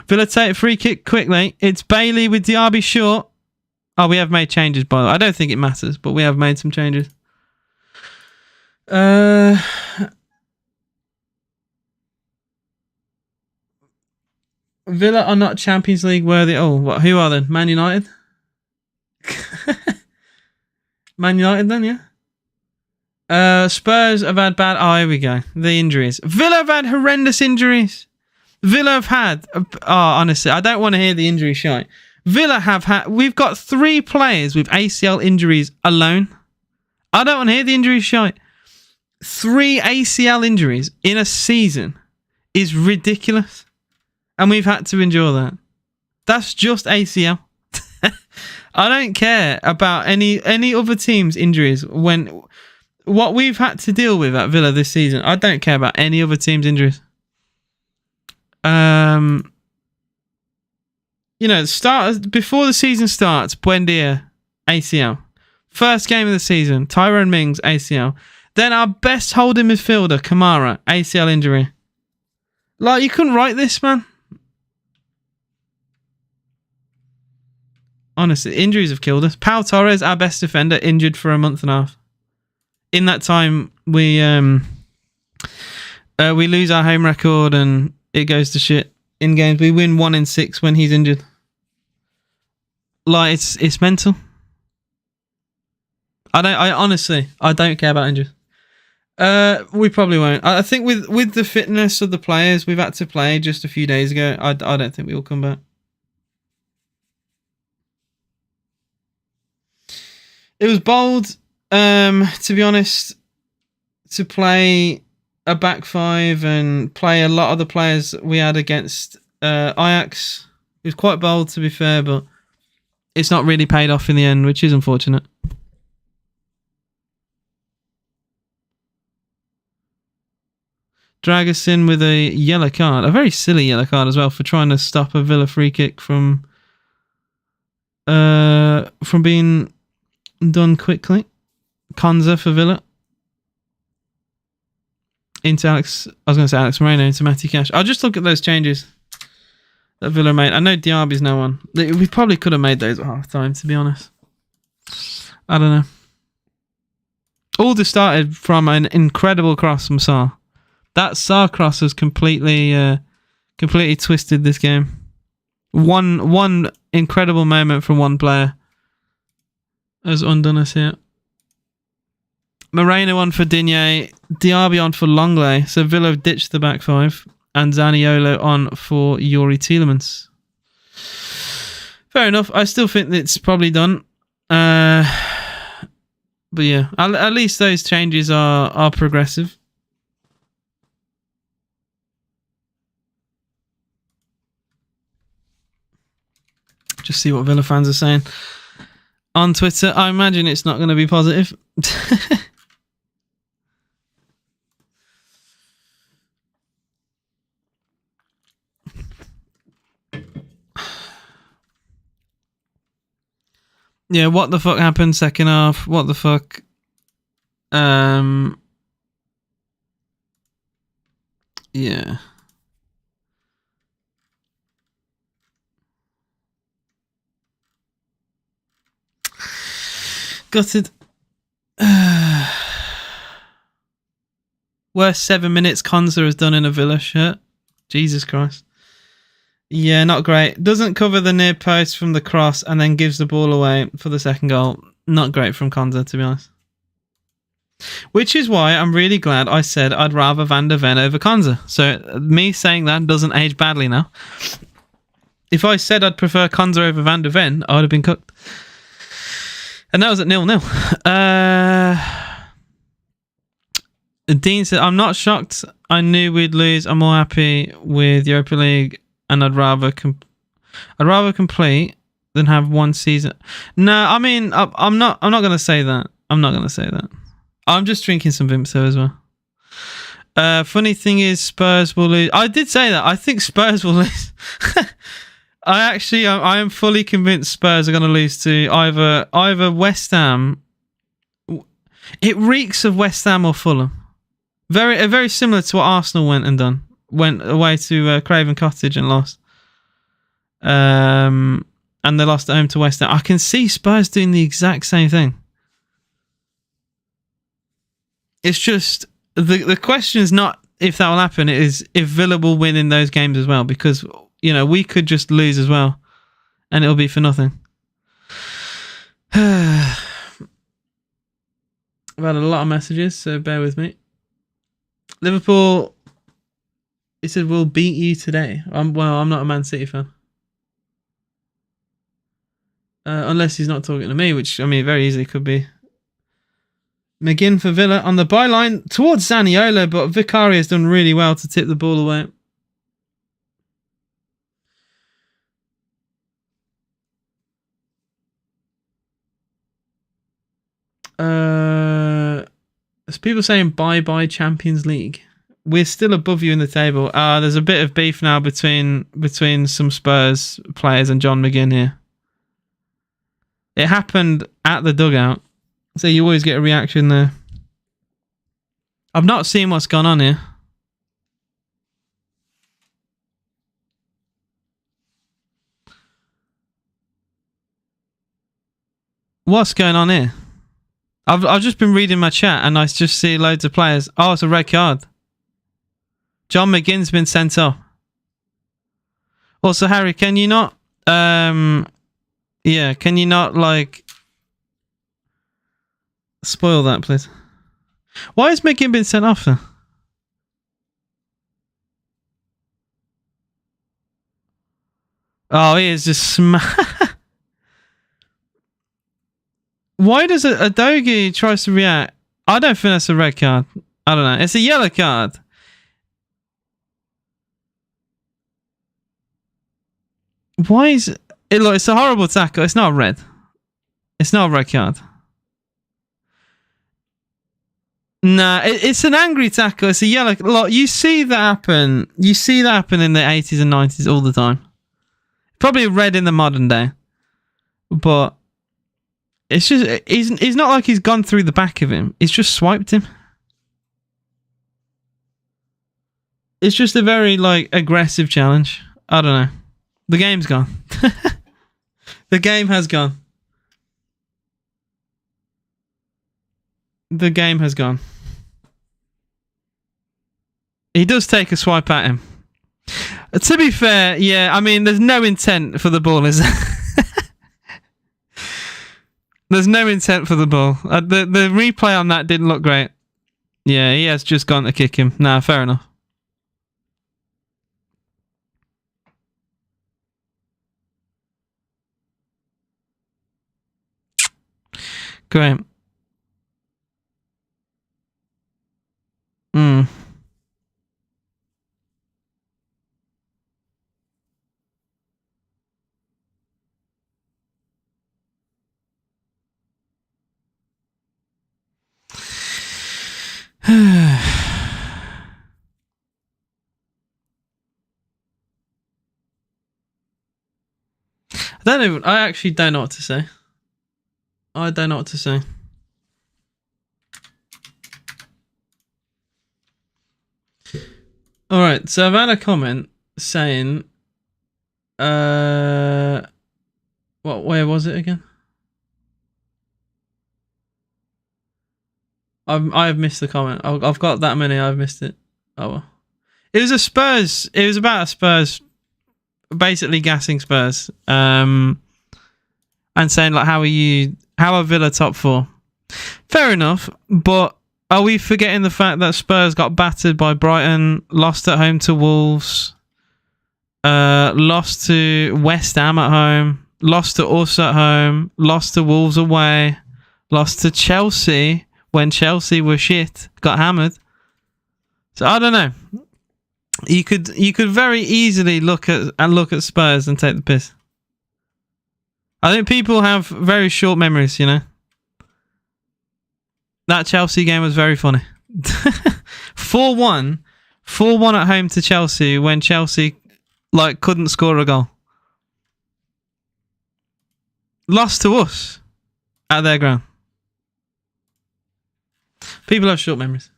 Villa take a free kick quickly. It's Bailey with Diaby short. Oh, we have made changes, by the way. I don't think it matters, but we have made some changes. Villa are not Champions League worthy. Oh, what? Who are they? Man United? Man United then, yeah? Spurs have had bad... Oh, here we go. The injuries. Villa have had horrendous injuries. Villa have had... honestly, I don't want to hear the injury shite. Villa have had... We've got 3 players with ACL injuries alone. I don't want to hear the injury shite. 3 ACL injuries in a season is ridiculous. And we've had to endure that. That's just ACL. I don't care about any other team's injuries. When what we've had to deal with at Villa this season, I don't care about any other team's injuries. Before the season starts, Buendia, ACL. First game of the season, Tyrone Mings, ACL. Then our best holding midfielder, Kamara, ACL injury. Like, you couldn't write this, man. Honestly, injuries have killed us. Pau Torres, our best defender, injured for a month and a half. In that time, we lose our home record and it goes to shit in games. We win 1 in 6 when he's injured. Like, it's mental. I honestly don't care about injuries. We probably won't. I think with the fitness of the players we've had to play just a few days ago, I don't think we will come back. It was bold, to be honest, to play a back 5 and play a lot of the players we had against Ajax. It was quite bold, to be fair, but it's not really paid off in the end, which is unfortunate. Drag us in with a yellow card. A very silly yellow card as well for trying to stop a Villa free kick from being done quickly. Konza for Villa. Into Alex Moreno, into Matty Cash. I'll just look at those changes that Villa made. I know Diaby's no one. We probably could have made those at half time, to be honest. I don't know. All this started from an incredible cross from Sarr. That Sarr cross has completely twisted this game. One incredible moment from one player has undone us here. Moreno on for Digne, Diaby on for Longley. So Villa have ditched the back 5, and Zaniolo on for Yuri Tielemans. Fair enough. I still think it's probably done. But yeah, at least those changes are progressive. Just see what Villa fans are saying on Twitter. I imagine it's not going to be positive. Yeah, what the fuck happened second half? What the fuck? Yeah. Gutted. Worst 7 minutes Konza has done in a Villa shirt. Jesus Christ. Yeah, not great. Doesn't cover the near post from the cross and then gives the ball away for the second goal. Not great from Konza, to be honest. Which is why I'm really glad I said I'd rather Van der Ven over Konza. So me saying that doesn't age badly now. If I said I'd prefer Konza over Van der Ven, I would have been cooked. And that was at 0-0. Dean said, I'm not shocked. I knew we'd lose. I'm more happy with Europa League and I'd rather I'd rather complete than have one season. No, I mean, I'm not going to say that. I'm not going to say that. I'm just drinking some Vimto as well. Funny thing is, Spurs will lose. I did say that. I think Spurs will lose. I am fully convinced Spurs are going to lose to either West Ham. It reeks of West Ham or Fulham. Very similar to what Arsenal went away to Craven Cottage and lost. And they lost at home to West Ham. I can see Spurs doing the exact same thing. It's just the question is not if that will happen. It is if Villa will win in those games as well, because we could just lose as well, and it'll be for nothing. I've had a lot of messages, so bear with me. Liverpool, he said, we'll beat you today. I'm not a Man City fan. Unless he's not talking to me, which, I mean, very easily could be. McGinn for Villa on the byline towards Zaniolo, but Vicario has done really well to tip the ball away. There's people saying bye Champions League. We're still above you in the table. There's a bit of beef now between some Spurs players and John McGinn here. It happened at the dugout, so you always get a reaction there. I've not seen what's gone on here. What's going on here? I've just been reading my chat and I just see loads of players. Oh, it's a red card. John McGinn's been sent off. Also, Harry, can you not can you not spoil that, please? Why has McGinn been sent off then? Oh, he is just Why does a Dogi tries to react? I don't think that's a red card. I don't know. It's a yellow card. Why is it? Look, it's a horrible tackle. It's not red. It's not a red card. Nah, it's an angry tackle. It's a yellow. Look, you see that happen. You see that happen in the 80s and 90s all the time. Probably red in the modern day, but it's just he's not like he's gone through the back of him. He's just swiped him. It's just a very aggressive challenge. I don't know. The game's gone. The game has gone. The game has gone. He does take a swipe at him. To be fair, yeah, I mean, there's no intent for the ball, is there? There's no intent for the ball. The replay on that didn't look great. Yeah, he has just gone to kick him. Nah, fair enough. Great. I actually don't know what to say. I don't know what to say. Alright, so I've had a comment saying where was it again? I have missed the comment. I've got that many, I've missed it. Oh well. It was about a Spurs, basically gassing Spurs. And saying how are Villa top four? Fair enough, but are we forgetting the fact that Spurs got battered by Brighton, lost at home to Wolves, lost to West Ham at home, lost to us at home, lost to Wolves away, lost to Chelsea when Chelsea were shit, got hammered. So I don't know. You could very easily look at Spurs and take the piss. I think people have very short memories, you know. That Chelsea game was very funny. 4-1 at home to Chelsea when Chelsea couldn't score a goal. Lost to us at their ground. People have short memories.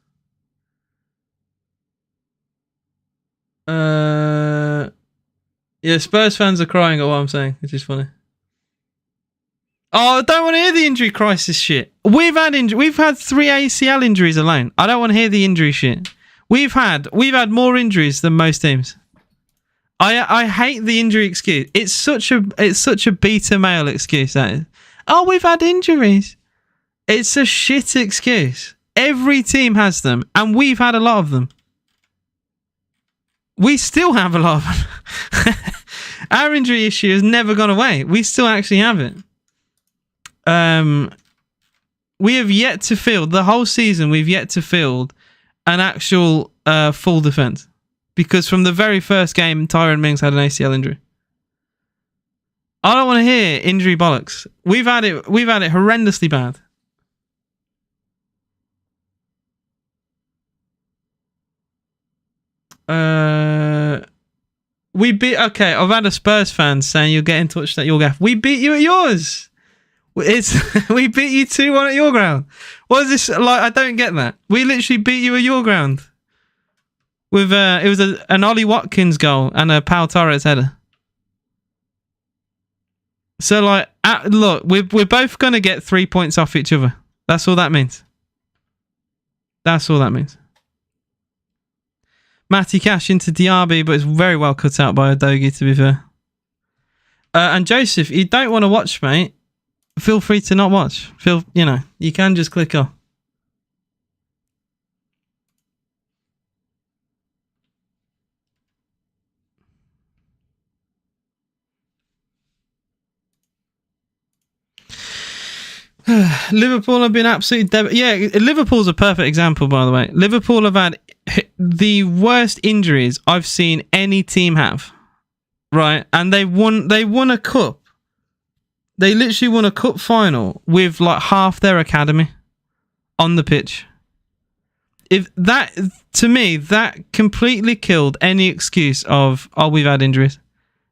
Yeah, Spurs fans are crying at what I'm saying, which is funny. Oh, I don't want to hear the injury crisis shit. We've had 3 ACL injuries alone. I don't want to hear the injury shit. We've had more injuries than most teams. I hate the injury excuse. It's such a beta male excuse, that is. Oh, we've had injuries. It's a shit excuse. Every team has them, and we've had a lot of them. We still have a lot of them. Our injury issue has never gone away. We still actually have it. We have yet to field the whole season. We've yet to field an actual full defense, because from the very first game, Tyrone Mings had an ACL injury. I don't want to hear injury bollocks. We've had it horrendously bad. We beat. Okay, I've had a Spurs fan saying you'll get in touch that you'll get. We beat you at yours. We beat you 2-1 at your ground. What is this like? I don't get that. We literally beat you at your ground. With it was an Ollie Watkins goal and a Pau Torres header. So look, we're both gonna get 3 points off each other. That's all that means. That's all that means. Matty Cash into Diaby, but it's very well cut out by Udogie, to be fair. And Joseph, you don't want to watch, mate. Feel free to not watch. You can just click off. Liverpool have been absolutely Liverpool's a perfect example, by the way. Liverpool have had the worst injuries I've seen any team have, right? And they won a cup. They literally won a cup final with half their academy on the pitch. If that, to me, that completely killed any excuse of, oh, we've had injuries.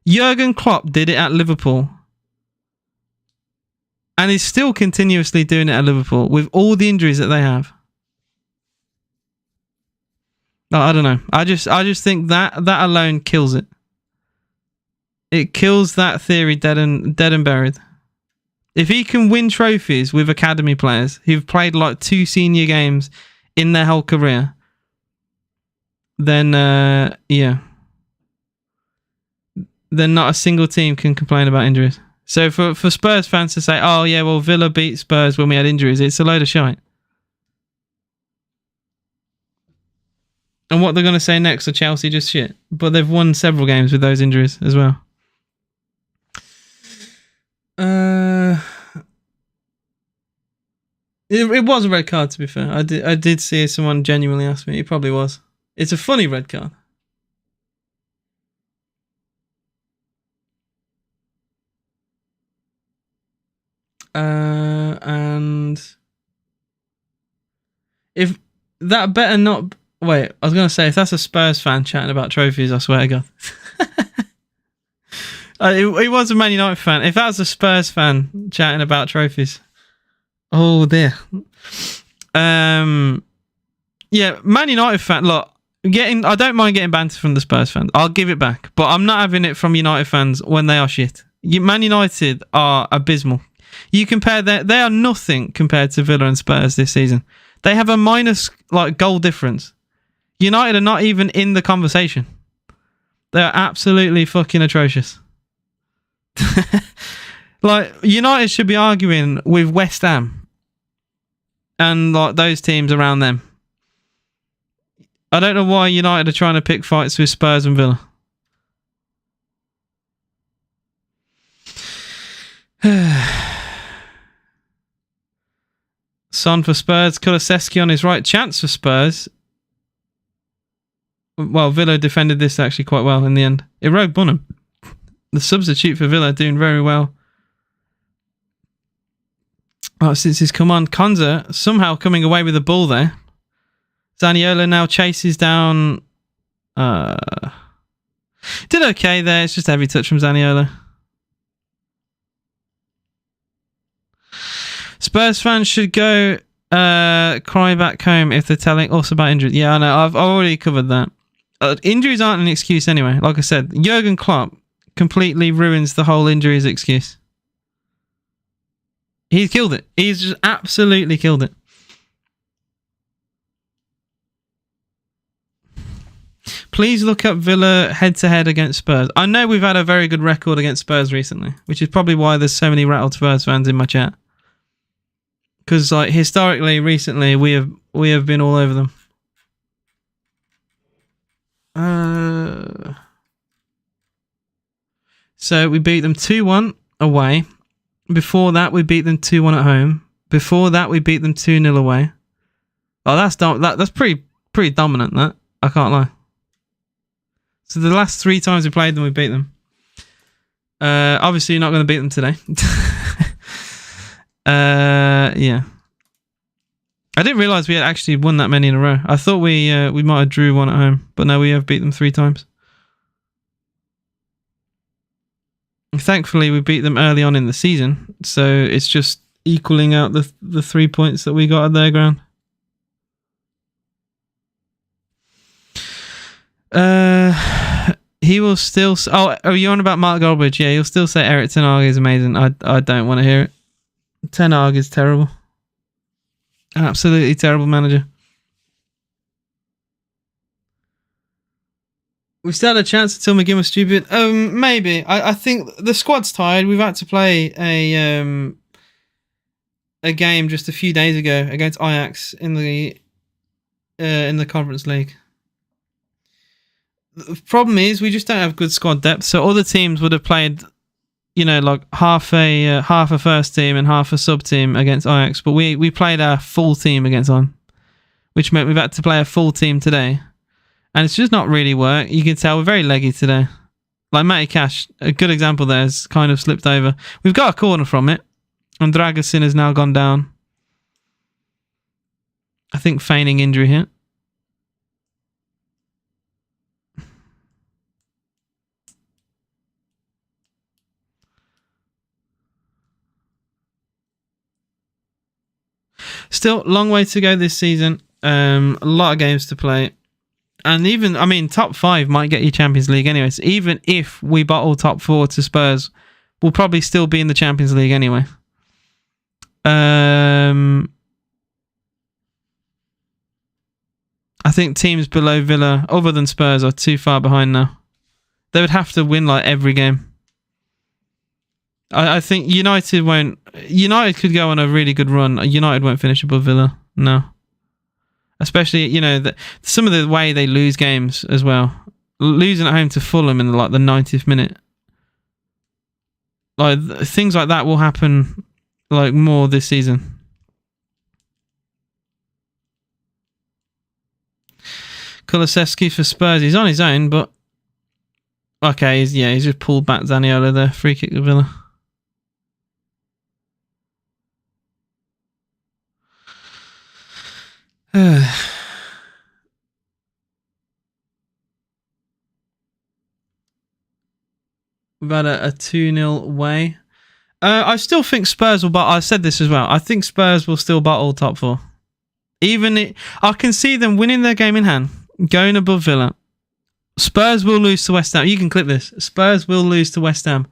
Jurgen Klopp did it at Liverpool. And he's still continuously doing it at Liverpool with all the injuries that they have. I don't know. I just think that alone kills it. It kills that theory dead and buried. If he can win trophies with academy players who've played 2 senior games in their whole career, then then not a single team can complain about injuries. So for Spurs fans to say, oh yeah, well Villa beat Spurs when we had injuries, it's a load of shite. And what they're going to say next are Chelsea just shit. But they've won several games with those injuries as well. It was a red card, to be fair. I did see someone genuinely ask me. It probably was. It's a funny red card. And if that better not... Wait, I was going to say, if that's a Spurs fan chatting about trophies, I swear to God. It was a Man United fan. If that was a Spurs fan chatting about trophies... Oh dear. Yeah, Man United fan. Look, I don't mind getting banter from the Spurs fans. I'll give it back, but I'm not having it from United fans when they are shit. Man United are abysmal. You compare they are nothing compared to Villa and Spurs this season. They have a minus goal difference. United are not even in the conversation. They are absolutely fucking atrocious. United should be arguing with West Ham and those teams around them. I don't know why United are trying to pick fights with Spurs and Villa. Son for Spurs, Kulusevski on his right. Chance for Spurs. Well, Villa defended this actually quite well in the end. Erogue Bunham, the substitute for Villa, doing very well. Oh, since he's come on, Konza somehow coming away with the ball there. Zaniolo now chases down. Did okay there. It's just a heavy touch from Zaniolo. Spurs fans should go cry back home if they're telling us about injuries. Yeah, I know. I've already covered that. Injuries aren't an excuse anyway. Like I said, Jurgen Klopp completely ruins the whole injuries excuse. He's killed it. He's just absolutely killed it. Please look up Villa head-to-head against Spurs. I know we've had a very good record against Spurs recently, which is probably why there's so many rattled Spurs fans in my chat. Because like historically, recently, we have been all over them. So we beat them 2-1 away. Before that, we beat them 2-1 at home. Before that, we beat them 2-0 away. Oh, that's pretty dominant. That I can't lie. So the last 3 times we played them, we beat them. Obviously, you're not going to beat them today. Yeah. I didn't realise we had actually won that many in a row. I thought we might have drew 1 at home, but no, we have beat them 3 times. Thankfully, we beat them early on in the season, so it's just equaling out the 3 points that we got at their ground. He will still. Oh, are you on about Mark Goldbridge? Yeah, he'll still say Erik ten Hag is amazing. I don't want to hear it. Ten Hag is terrible. Absolutely terrible manager. We still had a chance until McGinn was stupid. Maybe. I think the squad's tired. We've had to play a game just a few days ago against Ajax in the Conference League. The problem is we just don't have good squad depth. So other teams would have played, like half a first team and half a sub team against Ajax, but we played our full team against them, which meant we've had to play a full team today. And it's just not really work. You can tell we're very leggy today. Like Matty Cash, a good example there, has kind of slipped over. We've got a corner from it. And Dragusin has now gone down. I think feigning injury here. Still, long way to go this season. A lot of games to play. And even, top 5 might get you Champions League anyway. So even if we bottle top 4 to Spurs, we'll probably still be in the Champions League anyway. I think teams below Villa, other than Spurs, are too far behind now. They would have to win like every game. I think United won't. United could go on a really good run. United won't finish above Villa. No. Especially, some of the way they lose games as well. Losing at home to Fulham in the 90th minute. Like things like that will happen more this season. Kulusevski for Spurs. He's on his own, but okay, he's just pulled back Zaniolo there. Free kick to Villa. We've had a 2-0 way. I still think Spurs will I said this as well. I think Spurs will still battle top 4. I can see them winning their game in hand, going above Villa. Spurs will lose to West Ham. You can clip this. Spurs will lose to West Ham.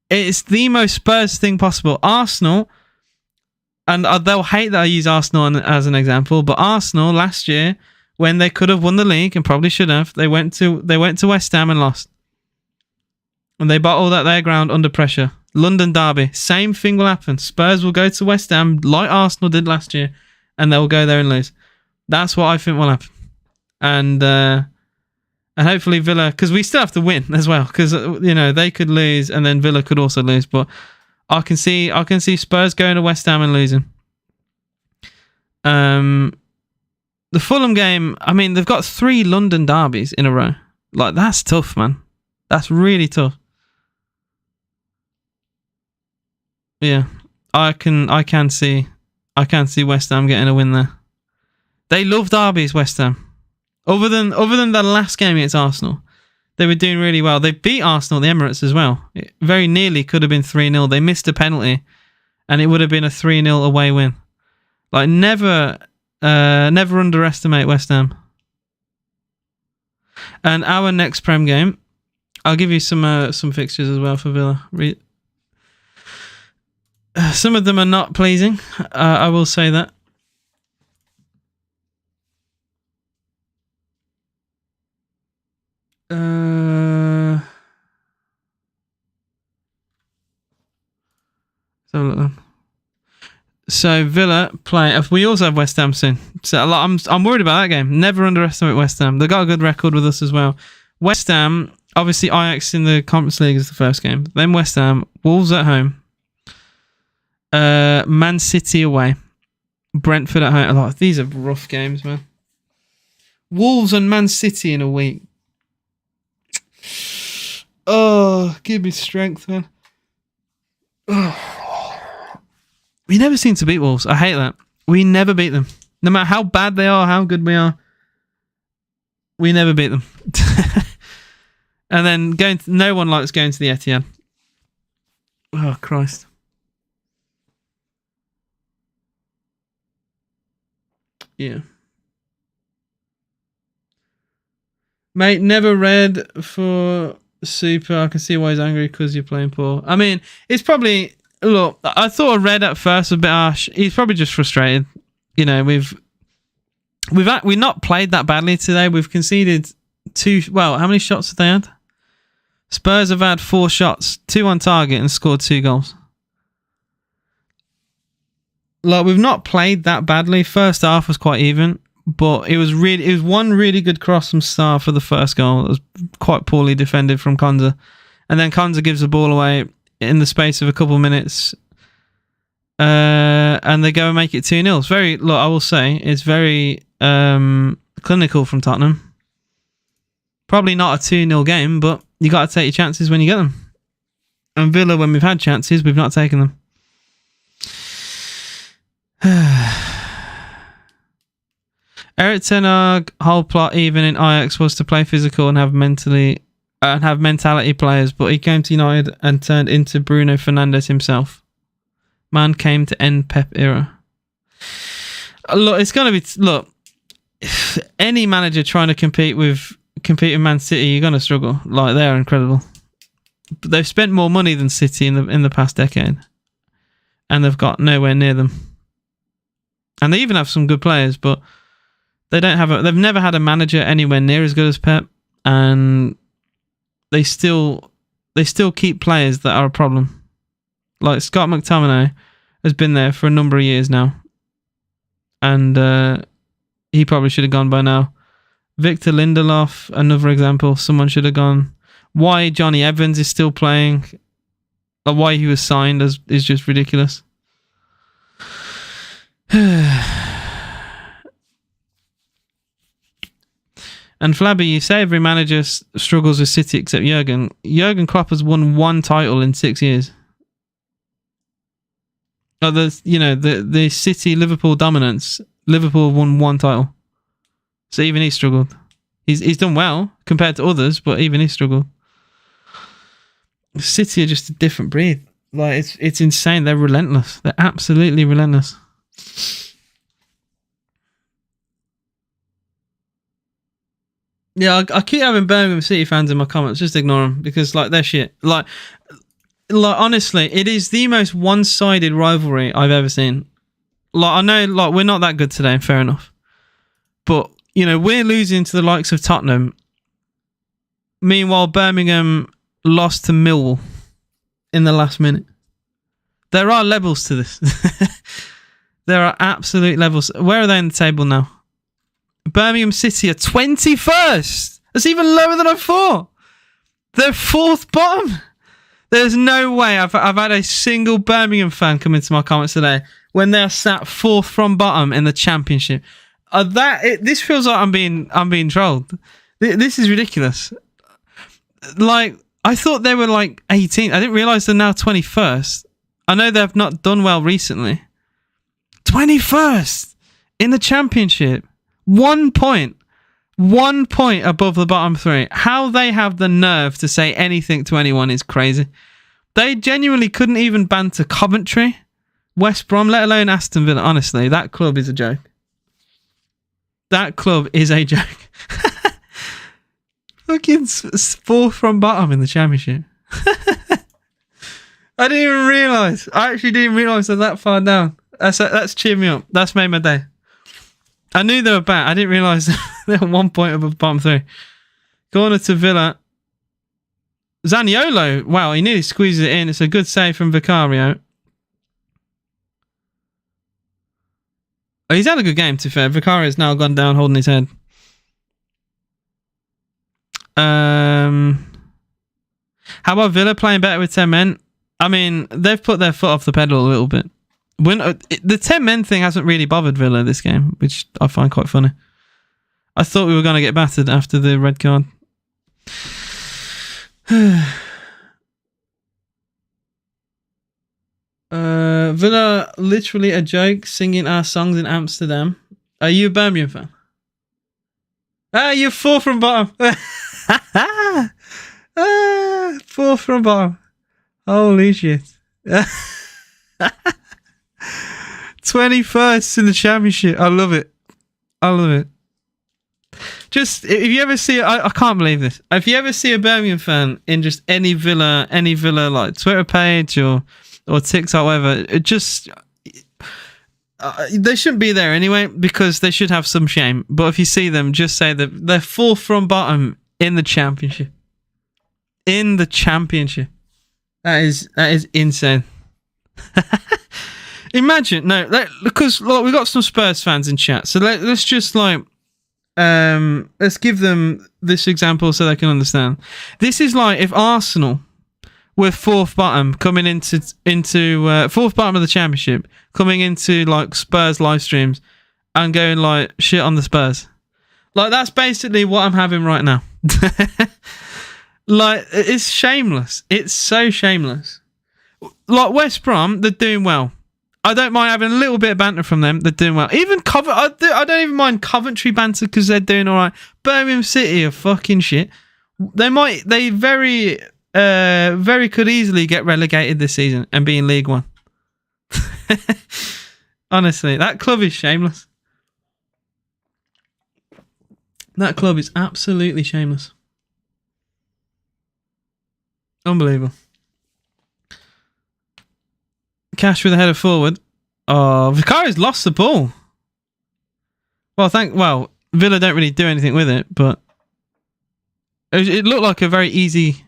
It's the most Spurs thing possible. Arsenal, and they'll hate that I use Arsenal as an example, but Arsenal last year, when they could have won the league and probably should have, they went to West Ham and lost. And they bottled at their ground under pressure. London derby, same thing will happen. Spurs will go to West Ham like Arsenal did last year, and they'll go there and lose. That's what I think will happen. And hopefully Villa, because we still have to win as well, because they could lose and then Villa could also lose. But I can see Spurs going to West Ham and losing. The Fulham game, I mean, they've got 3 London derbies in a row. Like, that's tough, man. That's really tough. Yeah, I can see West Ham getting a win there. They love derbies, West Ham. Other than the last game against Arsenal, they were doing really well. They beat Arsenal at the Emirates as well. It very nearly could have been 3-0. They missed a penalty, and it would have been a 3-0 away win. Like, never underestimate West Ham. And our next Prem game, I'll give you some fixtures as well for Villa. Some of them are not pleasing. I will say that. Let's have a look then. So Villa play. We also have West Ham soon. So I'm worried about that game. Never underestimate West Ham. They've got a good record with us as well. West Ham, obviously Ajax in the Conference League is the first game. Then West Ham, Wolves at home. Man City away, Brentford at home. Oh, these are rough games, man. Wolves and Man City in a week. Oh, give me strength, man. Oh. We never seem to beat Wolves. I hate that. We never beat them. No matter how bad they are, how good we are, we never beat them. And then no one likes going to the Etihad. Oh, Christ. Yeah. Mate, never read for Super. I can see why he's angry because you're playing poor. I mean, it's probably... Look, I thought I read at first a bit harsh. He's probably just frustrated. You know, we've not played that badly today. We've conceded 2... Well, how many shots have they had? Spurs have had 4 shots, 2 on target and scored 2 goals. Like, we've not played that badly. First half was quite even, but it was one really good cross from Sarr for the first goal. It was quite poorly defended from Konza. And then Konza gives the ball away in the space of a couple of minutes. And they go and make it 2-0. It's very, look, I will say, it's very clinical from Tottenham. Probably not a 2-0 game, but you got to take your chances when you get them. And Villa, when we've had chances, we've not taken them. Eric Ten Hag whole plot even in Ajax was to play physical and have mentality players, but he came to United and turned into Bruno Fernandes himself. Man came to end Pep era. Look, it's gonna be any manager trying to compete with Man City, you're gonna struggle. Like, they're incredible. But they've spent more money than City in the past decade, and they've got nowhere near them. And they even have some good players, but they've never had a manager anywhere near as good as Pep, and they still keep players that are a problem. Like Scott McTominay has been there for a number of years now, and he probably should have gone by now. Victor Lindelof, another example, someone should have gone. Why Johnny Evans is still playing, or why he was signed is just ridiculous. And Flabby, you say every manager struggles with City except Jurgen. Jurgen Klopp has won 1 title in 6 years. Oh, the City Liverpool dominance. Liverpool won 1 title, so even he struggled. He's done well compared to others, but even he struggled. City are just a different breed. Like, it's insane. They're relentless. They're absolutely relentless. Yeah, I keep having Birmingham City fans in my comments. Just ignore them because, like, they're shit. Like honestly, it is the most one-sided rivalry I've ever seen. Like, I know, like, we're not that good today, fair enough. But, you know, we're losing to the likes of Tottenham. Meanwhile, Birmingham lost to Millwall in the last minute. There are levels to this. There are absolute levels. Where are they in the table now? Birmingham City are 21st. That's even lower than I thought. They're 4th bottom. There's no way I've had a single Birmingham fan come into my comments today when they're sat 4th from bottom in the Championship. This feels like I'm being trolled. This is ridiculous. Like, I thought they were like 18th. I didn't realise they're now 21st. I know they've not done well recently. 21st in the championship. 1 point. 1 point above the bottom three. How they have the nerve to say anything to anyone is crazy. They genuinely couldn't even banter Coventry, West Brom, let alone Aston Villa. Honestly, that club is a joke. That club is a joke. Fucking fourth from bottom in the championship. I didn't even realise. I actually didn't realise they're that far down. That's cheered me up. That's made my day. I knew they were bad. I didn't realise they were 1 point above the bottom three. Corner to Villa. Zaniolo. Wow, he nearly squeezes it in. It's a good save from Vicario. Oh, he's had a good game, to be fair. Vicario's now gone down holding his head. How about Villa playing better with 10 men? I mean, they've put their foot off the pedal a little bit. The 10 men thing hasn't really bothered Villa this game, which I find quite funny. I thought we were going to get battered after the red card. Villa, literally a joke, singing our songs in Amsterdam. Are you a Birmingham fan? You're fourth from bottom. Fourth from bottom. Holy shit. 21st in the championship. I love it. I love it. Just, if you ever see, I can't believe this. If you ever see a Birmingham fan in just any Villa like Twitter page or TikTok, whatever, it just, they shouldn't be there anyway because they should have some shame. But if you see them, just say that they're fourth from bottom in the championship. In the championship. That is insane. Imagine, because we got some Spurs fans in chat, so let's just let's give them this example so they can understand. This is like if Arsenal were fourth bottom coming into fourth bottom of the championship, coming into like Spurs live streams and going like shit on the Spurs. Like that's basically what I'm having right now. Like it's shameless. It's so shameless. Like West Brom, they're doing well. I don't mind having a little bit of banter from them. They're doing well. Even I don't even mind Coventry banter because they're doing all right. Birmingham City are fucking shit. They very could easily get relegated this season and be in League One. Honestly, that club is shameless. That club is absolutely shameless. Unbelievable. Cash with a header forward. Oh, Vicario's lost the ball. Well, Villa don't really do anything with it, but it looked like a very easy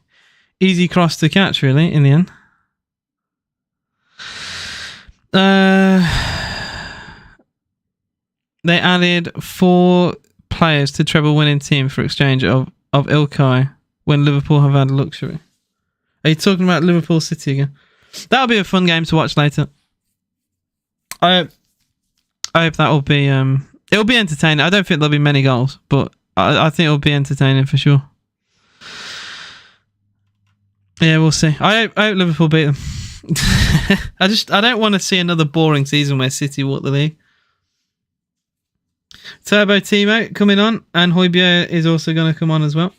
cross to catch, really, in the end. They added 4 players to treble winning team for exchange of Ilkay when Liverpool have had luxury. Are you talking about Liverpool City again? That'll be a fun game to watch later. I hope that will be it'll be entertaining. I don't think there'll be many goals, but I think it'll be entertaining for sure. Yeah, we'll see. I hope Liverpool beat them. I don't want to see another boring season where City walk the league. Turbo Timo coming on, and Højbjerg is also going to come on as well.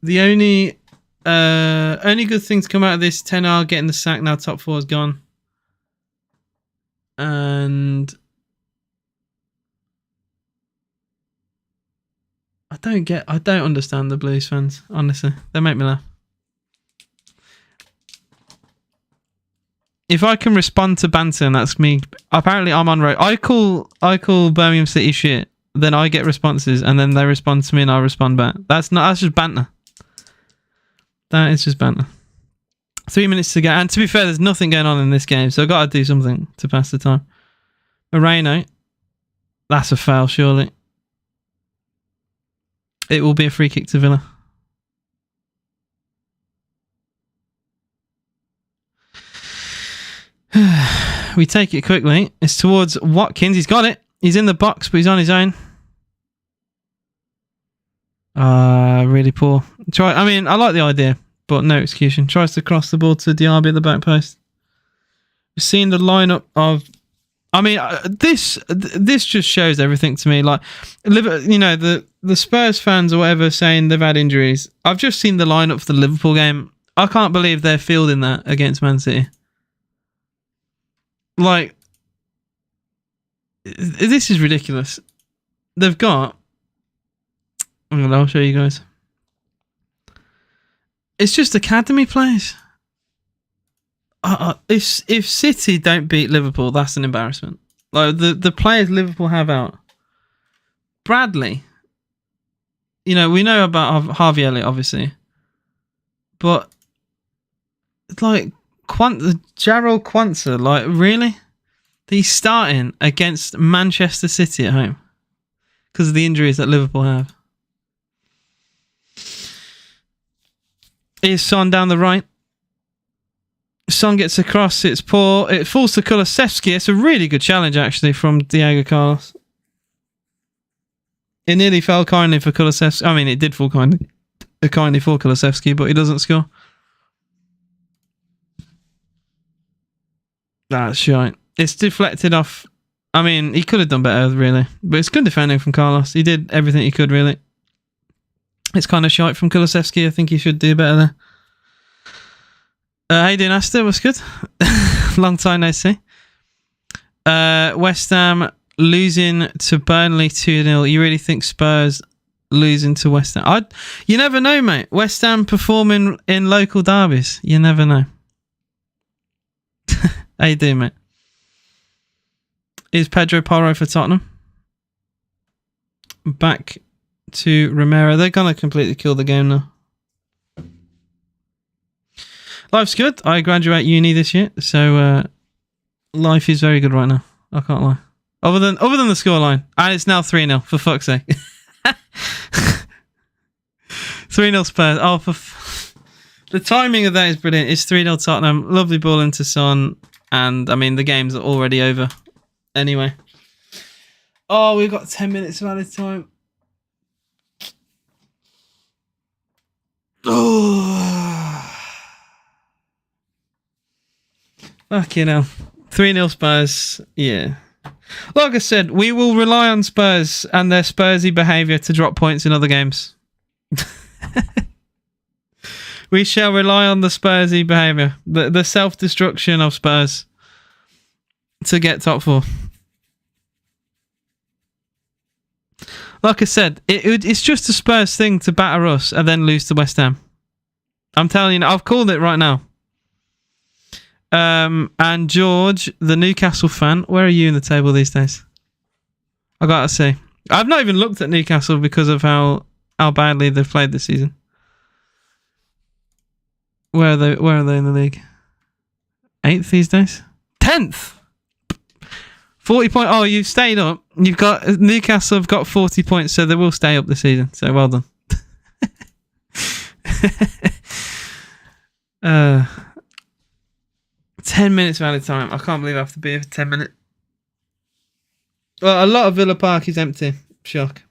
The only good thing to come out of this, 10R getting the sack, now top 4 is gone. And I don't understand the Blues fans, honestly. They make me laugh. If I can respond to banter, and that's me. Apparently I'm on road. I call Birmingham City shit, then I get responses, and then they respond to me and I respond back. That's just banter. That is just banter. 3 minutes to go. And to be fair, there's nothing going on in this game, so I've got to do something to pass the time. Moreno. That's a foul, surely. It will be a free kick to Villa. We take it quickly. It's towards Watkins. He's got it. He's in the box, but he's on his own. Really poor. I like the idea, but no execution. Tries to cross the ball to Diaby at the back post. We've seen the lineup of... this just shows everything to me. Like, the Spurs fans or whatever saying they've had injuries. I've just seen the lineup for the Liverpool game. I can't believe they're fielding that against Man City. Like, this is ridiculous. They've got... I'll show you guys. It's just academy players. If City don't beat Liverpool, that's an embarrassment. Like the players Liverpool have out. Bradley. We know about Harvey Elliott, obviously. But like Jarrell Quansah, like really? He's starting against Manchester City at home because of the injuries that Liverpool have. Here's Son down the right. Son gets across. It's poor. It falls to Kulusevski. It's a really good challenge, actually, from Diego Carlos. It nearly fell kindly for Kulusevski. I mean, it did fall kindly for Kulusevski, but he doesn't score. That's shite. It's deflected off. I mean, he could have done better, really. But it's good defending from Carlos. He did everything he could, really. It's kind of shite from Kulusevski. I think he should do better there. How you doing, Aston? What's good? Long time no see. West Ham losing to Burnley 2-0. You really think Spurs losing to West Ham? You never know, mate. West Ham performing in local derbies. You never know. How you doing, mate? Is Pedro Porro for Tottenham? Back to Romero. They're going to completely kill the game now. Life's good. I graduate uni this year, so life is very good right now. I can't lie. Other than the scoreline. And it's now 3-0, for fuck's sake. 3-0 Spurs. Oh, the timing of that is brilliant. It's 3-0 Tottenham. Lovely ball into Son. And, I mean, the game's already over. Anyway. Oh, we've got 10 minutes of added time. Oh. Fucking hell. 3-0 Spurs. Yeah. Like I said, we will rely on Spurs and their Spursy behaviour to drop points in other games. We shall rely on the Spursy behaviour. The self-destruction of Spurs to get top 4. Like I said, it's just a Spurs thing to batter us and then lose to West Ham. I'm telling you, I've called it right now. And George, the Newcastle fan, where are you in the table these days? I gotta say, I've not even looked at Newcastle because of how badly they've played this season. Where are they in the league? 8th these days? 10th! 40 points. Oh, you've stayed up. Newcastle have got 40 points, so they will stay up this season. So well done. 10 minutes of added time. I can't believe I have to be here for 10 minutes. Well, a lot of Villa Park is empty. Shock.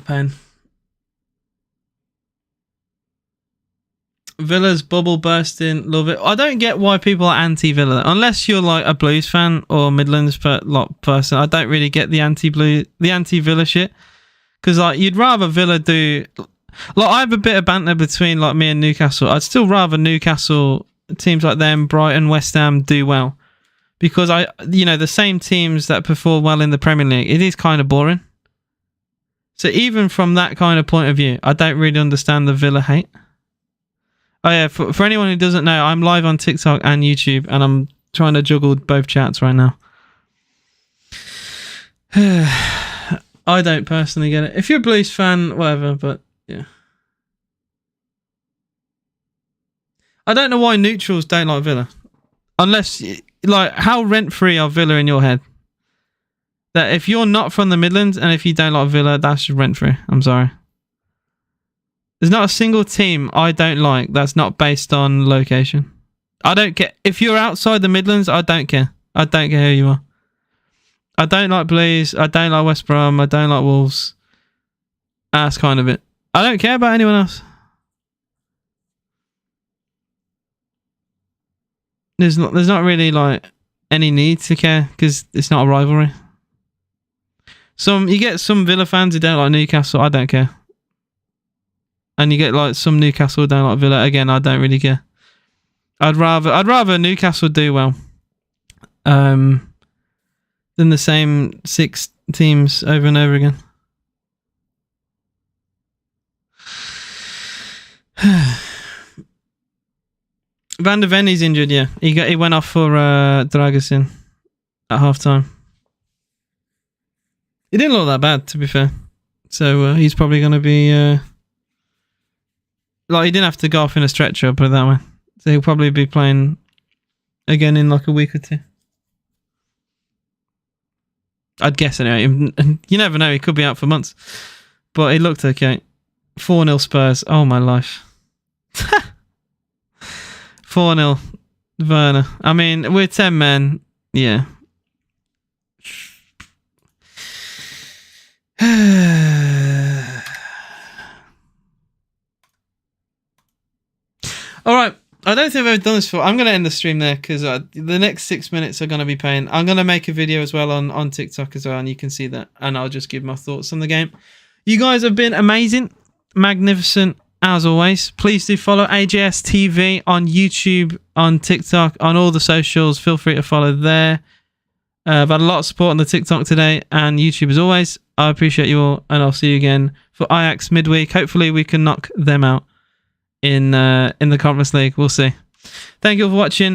Pain. Villa's bubble bursting. Love it. I don't get why people are anti-Villa. Unless you're like a Blues fan or Midlands person. I don't really get the anti-Villa shit. Because like you'd rather Villa do... Like I have a bit of banter between like me and Newcastle. I'd still rather Newcastle, teams like them, Brighton, West Ham do well. Because the same teams that perform well in the Premier League, it is kind of boring. So even from that kind of point of view, I don't really understand the Villa hate. Oh yeah, for anyone who doesn't know, I'm live on TikTok and YouTube, and I'm trying to juggle both chats right now. I don't personally get it. If you're a Blues fan, whatever, but yeah. I don't know why neutrals don't like Villa. Unless, like, how rent-free are Villa in your head? That if you're not from the Midlands and if you don't like Villa, that's rent-free. I'm sorry. There's not a single team I don't like that's not based on location. I don't care. If you're outside the Midlands, I don't care. I don't care who you are. I don't like Blues. I don't like West Brom. I don't like Wolves. That's kind of it. I don't care about anyone else. There's not really like any need to care because it's not a rivalry. You get some Villa fans who don't like Newcastle. I don't care. And you get like some Newcastle who don't like Villa. Again, I don't really care. I'd rather Newcastle do well than the same 6 teams over and over again. Van der Ven's injured, yeah. He went off for Dragusin at half time. He didn't look that bad, to be fair. So he's probably going to be... he didn't have to go off in a stretcher, I'll put it that way. So he'll probably be playing again in like a week or 2. I'd guess anyway. You never know, he could be out for months. But he looked okay. 4-0 Spurs. Oh, my life. 4-0 Werner. I mean, we're 10 men. Yeah. All right. I don't think I've ever done this before. I'm going to end the stream there because the next 6 minutes are going to be pain. I'm going to make a video as well on TikTok as well, and you can see that. And I'll just give my thoughts on the game. You guys have been amazing, magnificent, as always. Please do follow AJS TV on YouTube, on TikTok, on all the socials. Feel free to follow there. I've had a lot of support on the TikTok today and YouTube as always. I appreciate you all, and I'll see you again for Ajax midweek. Hopefully we can knock them out in the Conference League. We'll see. Thank you all for watching.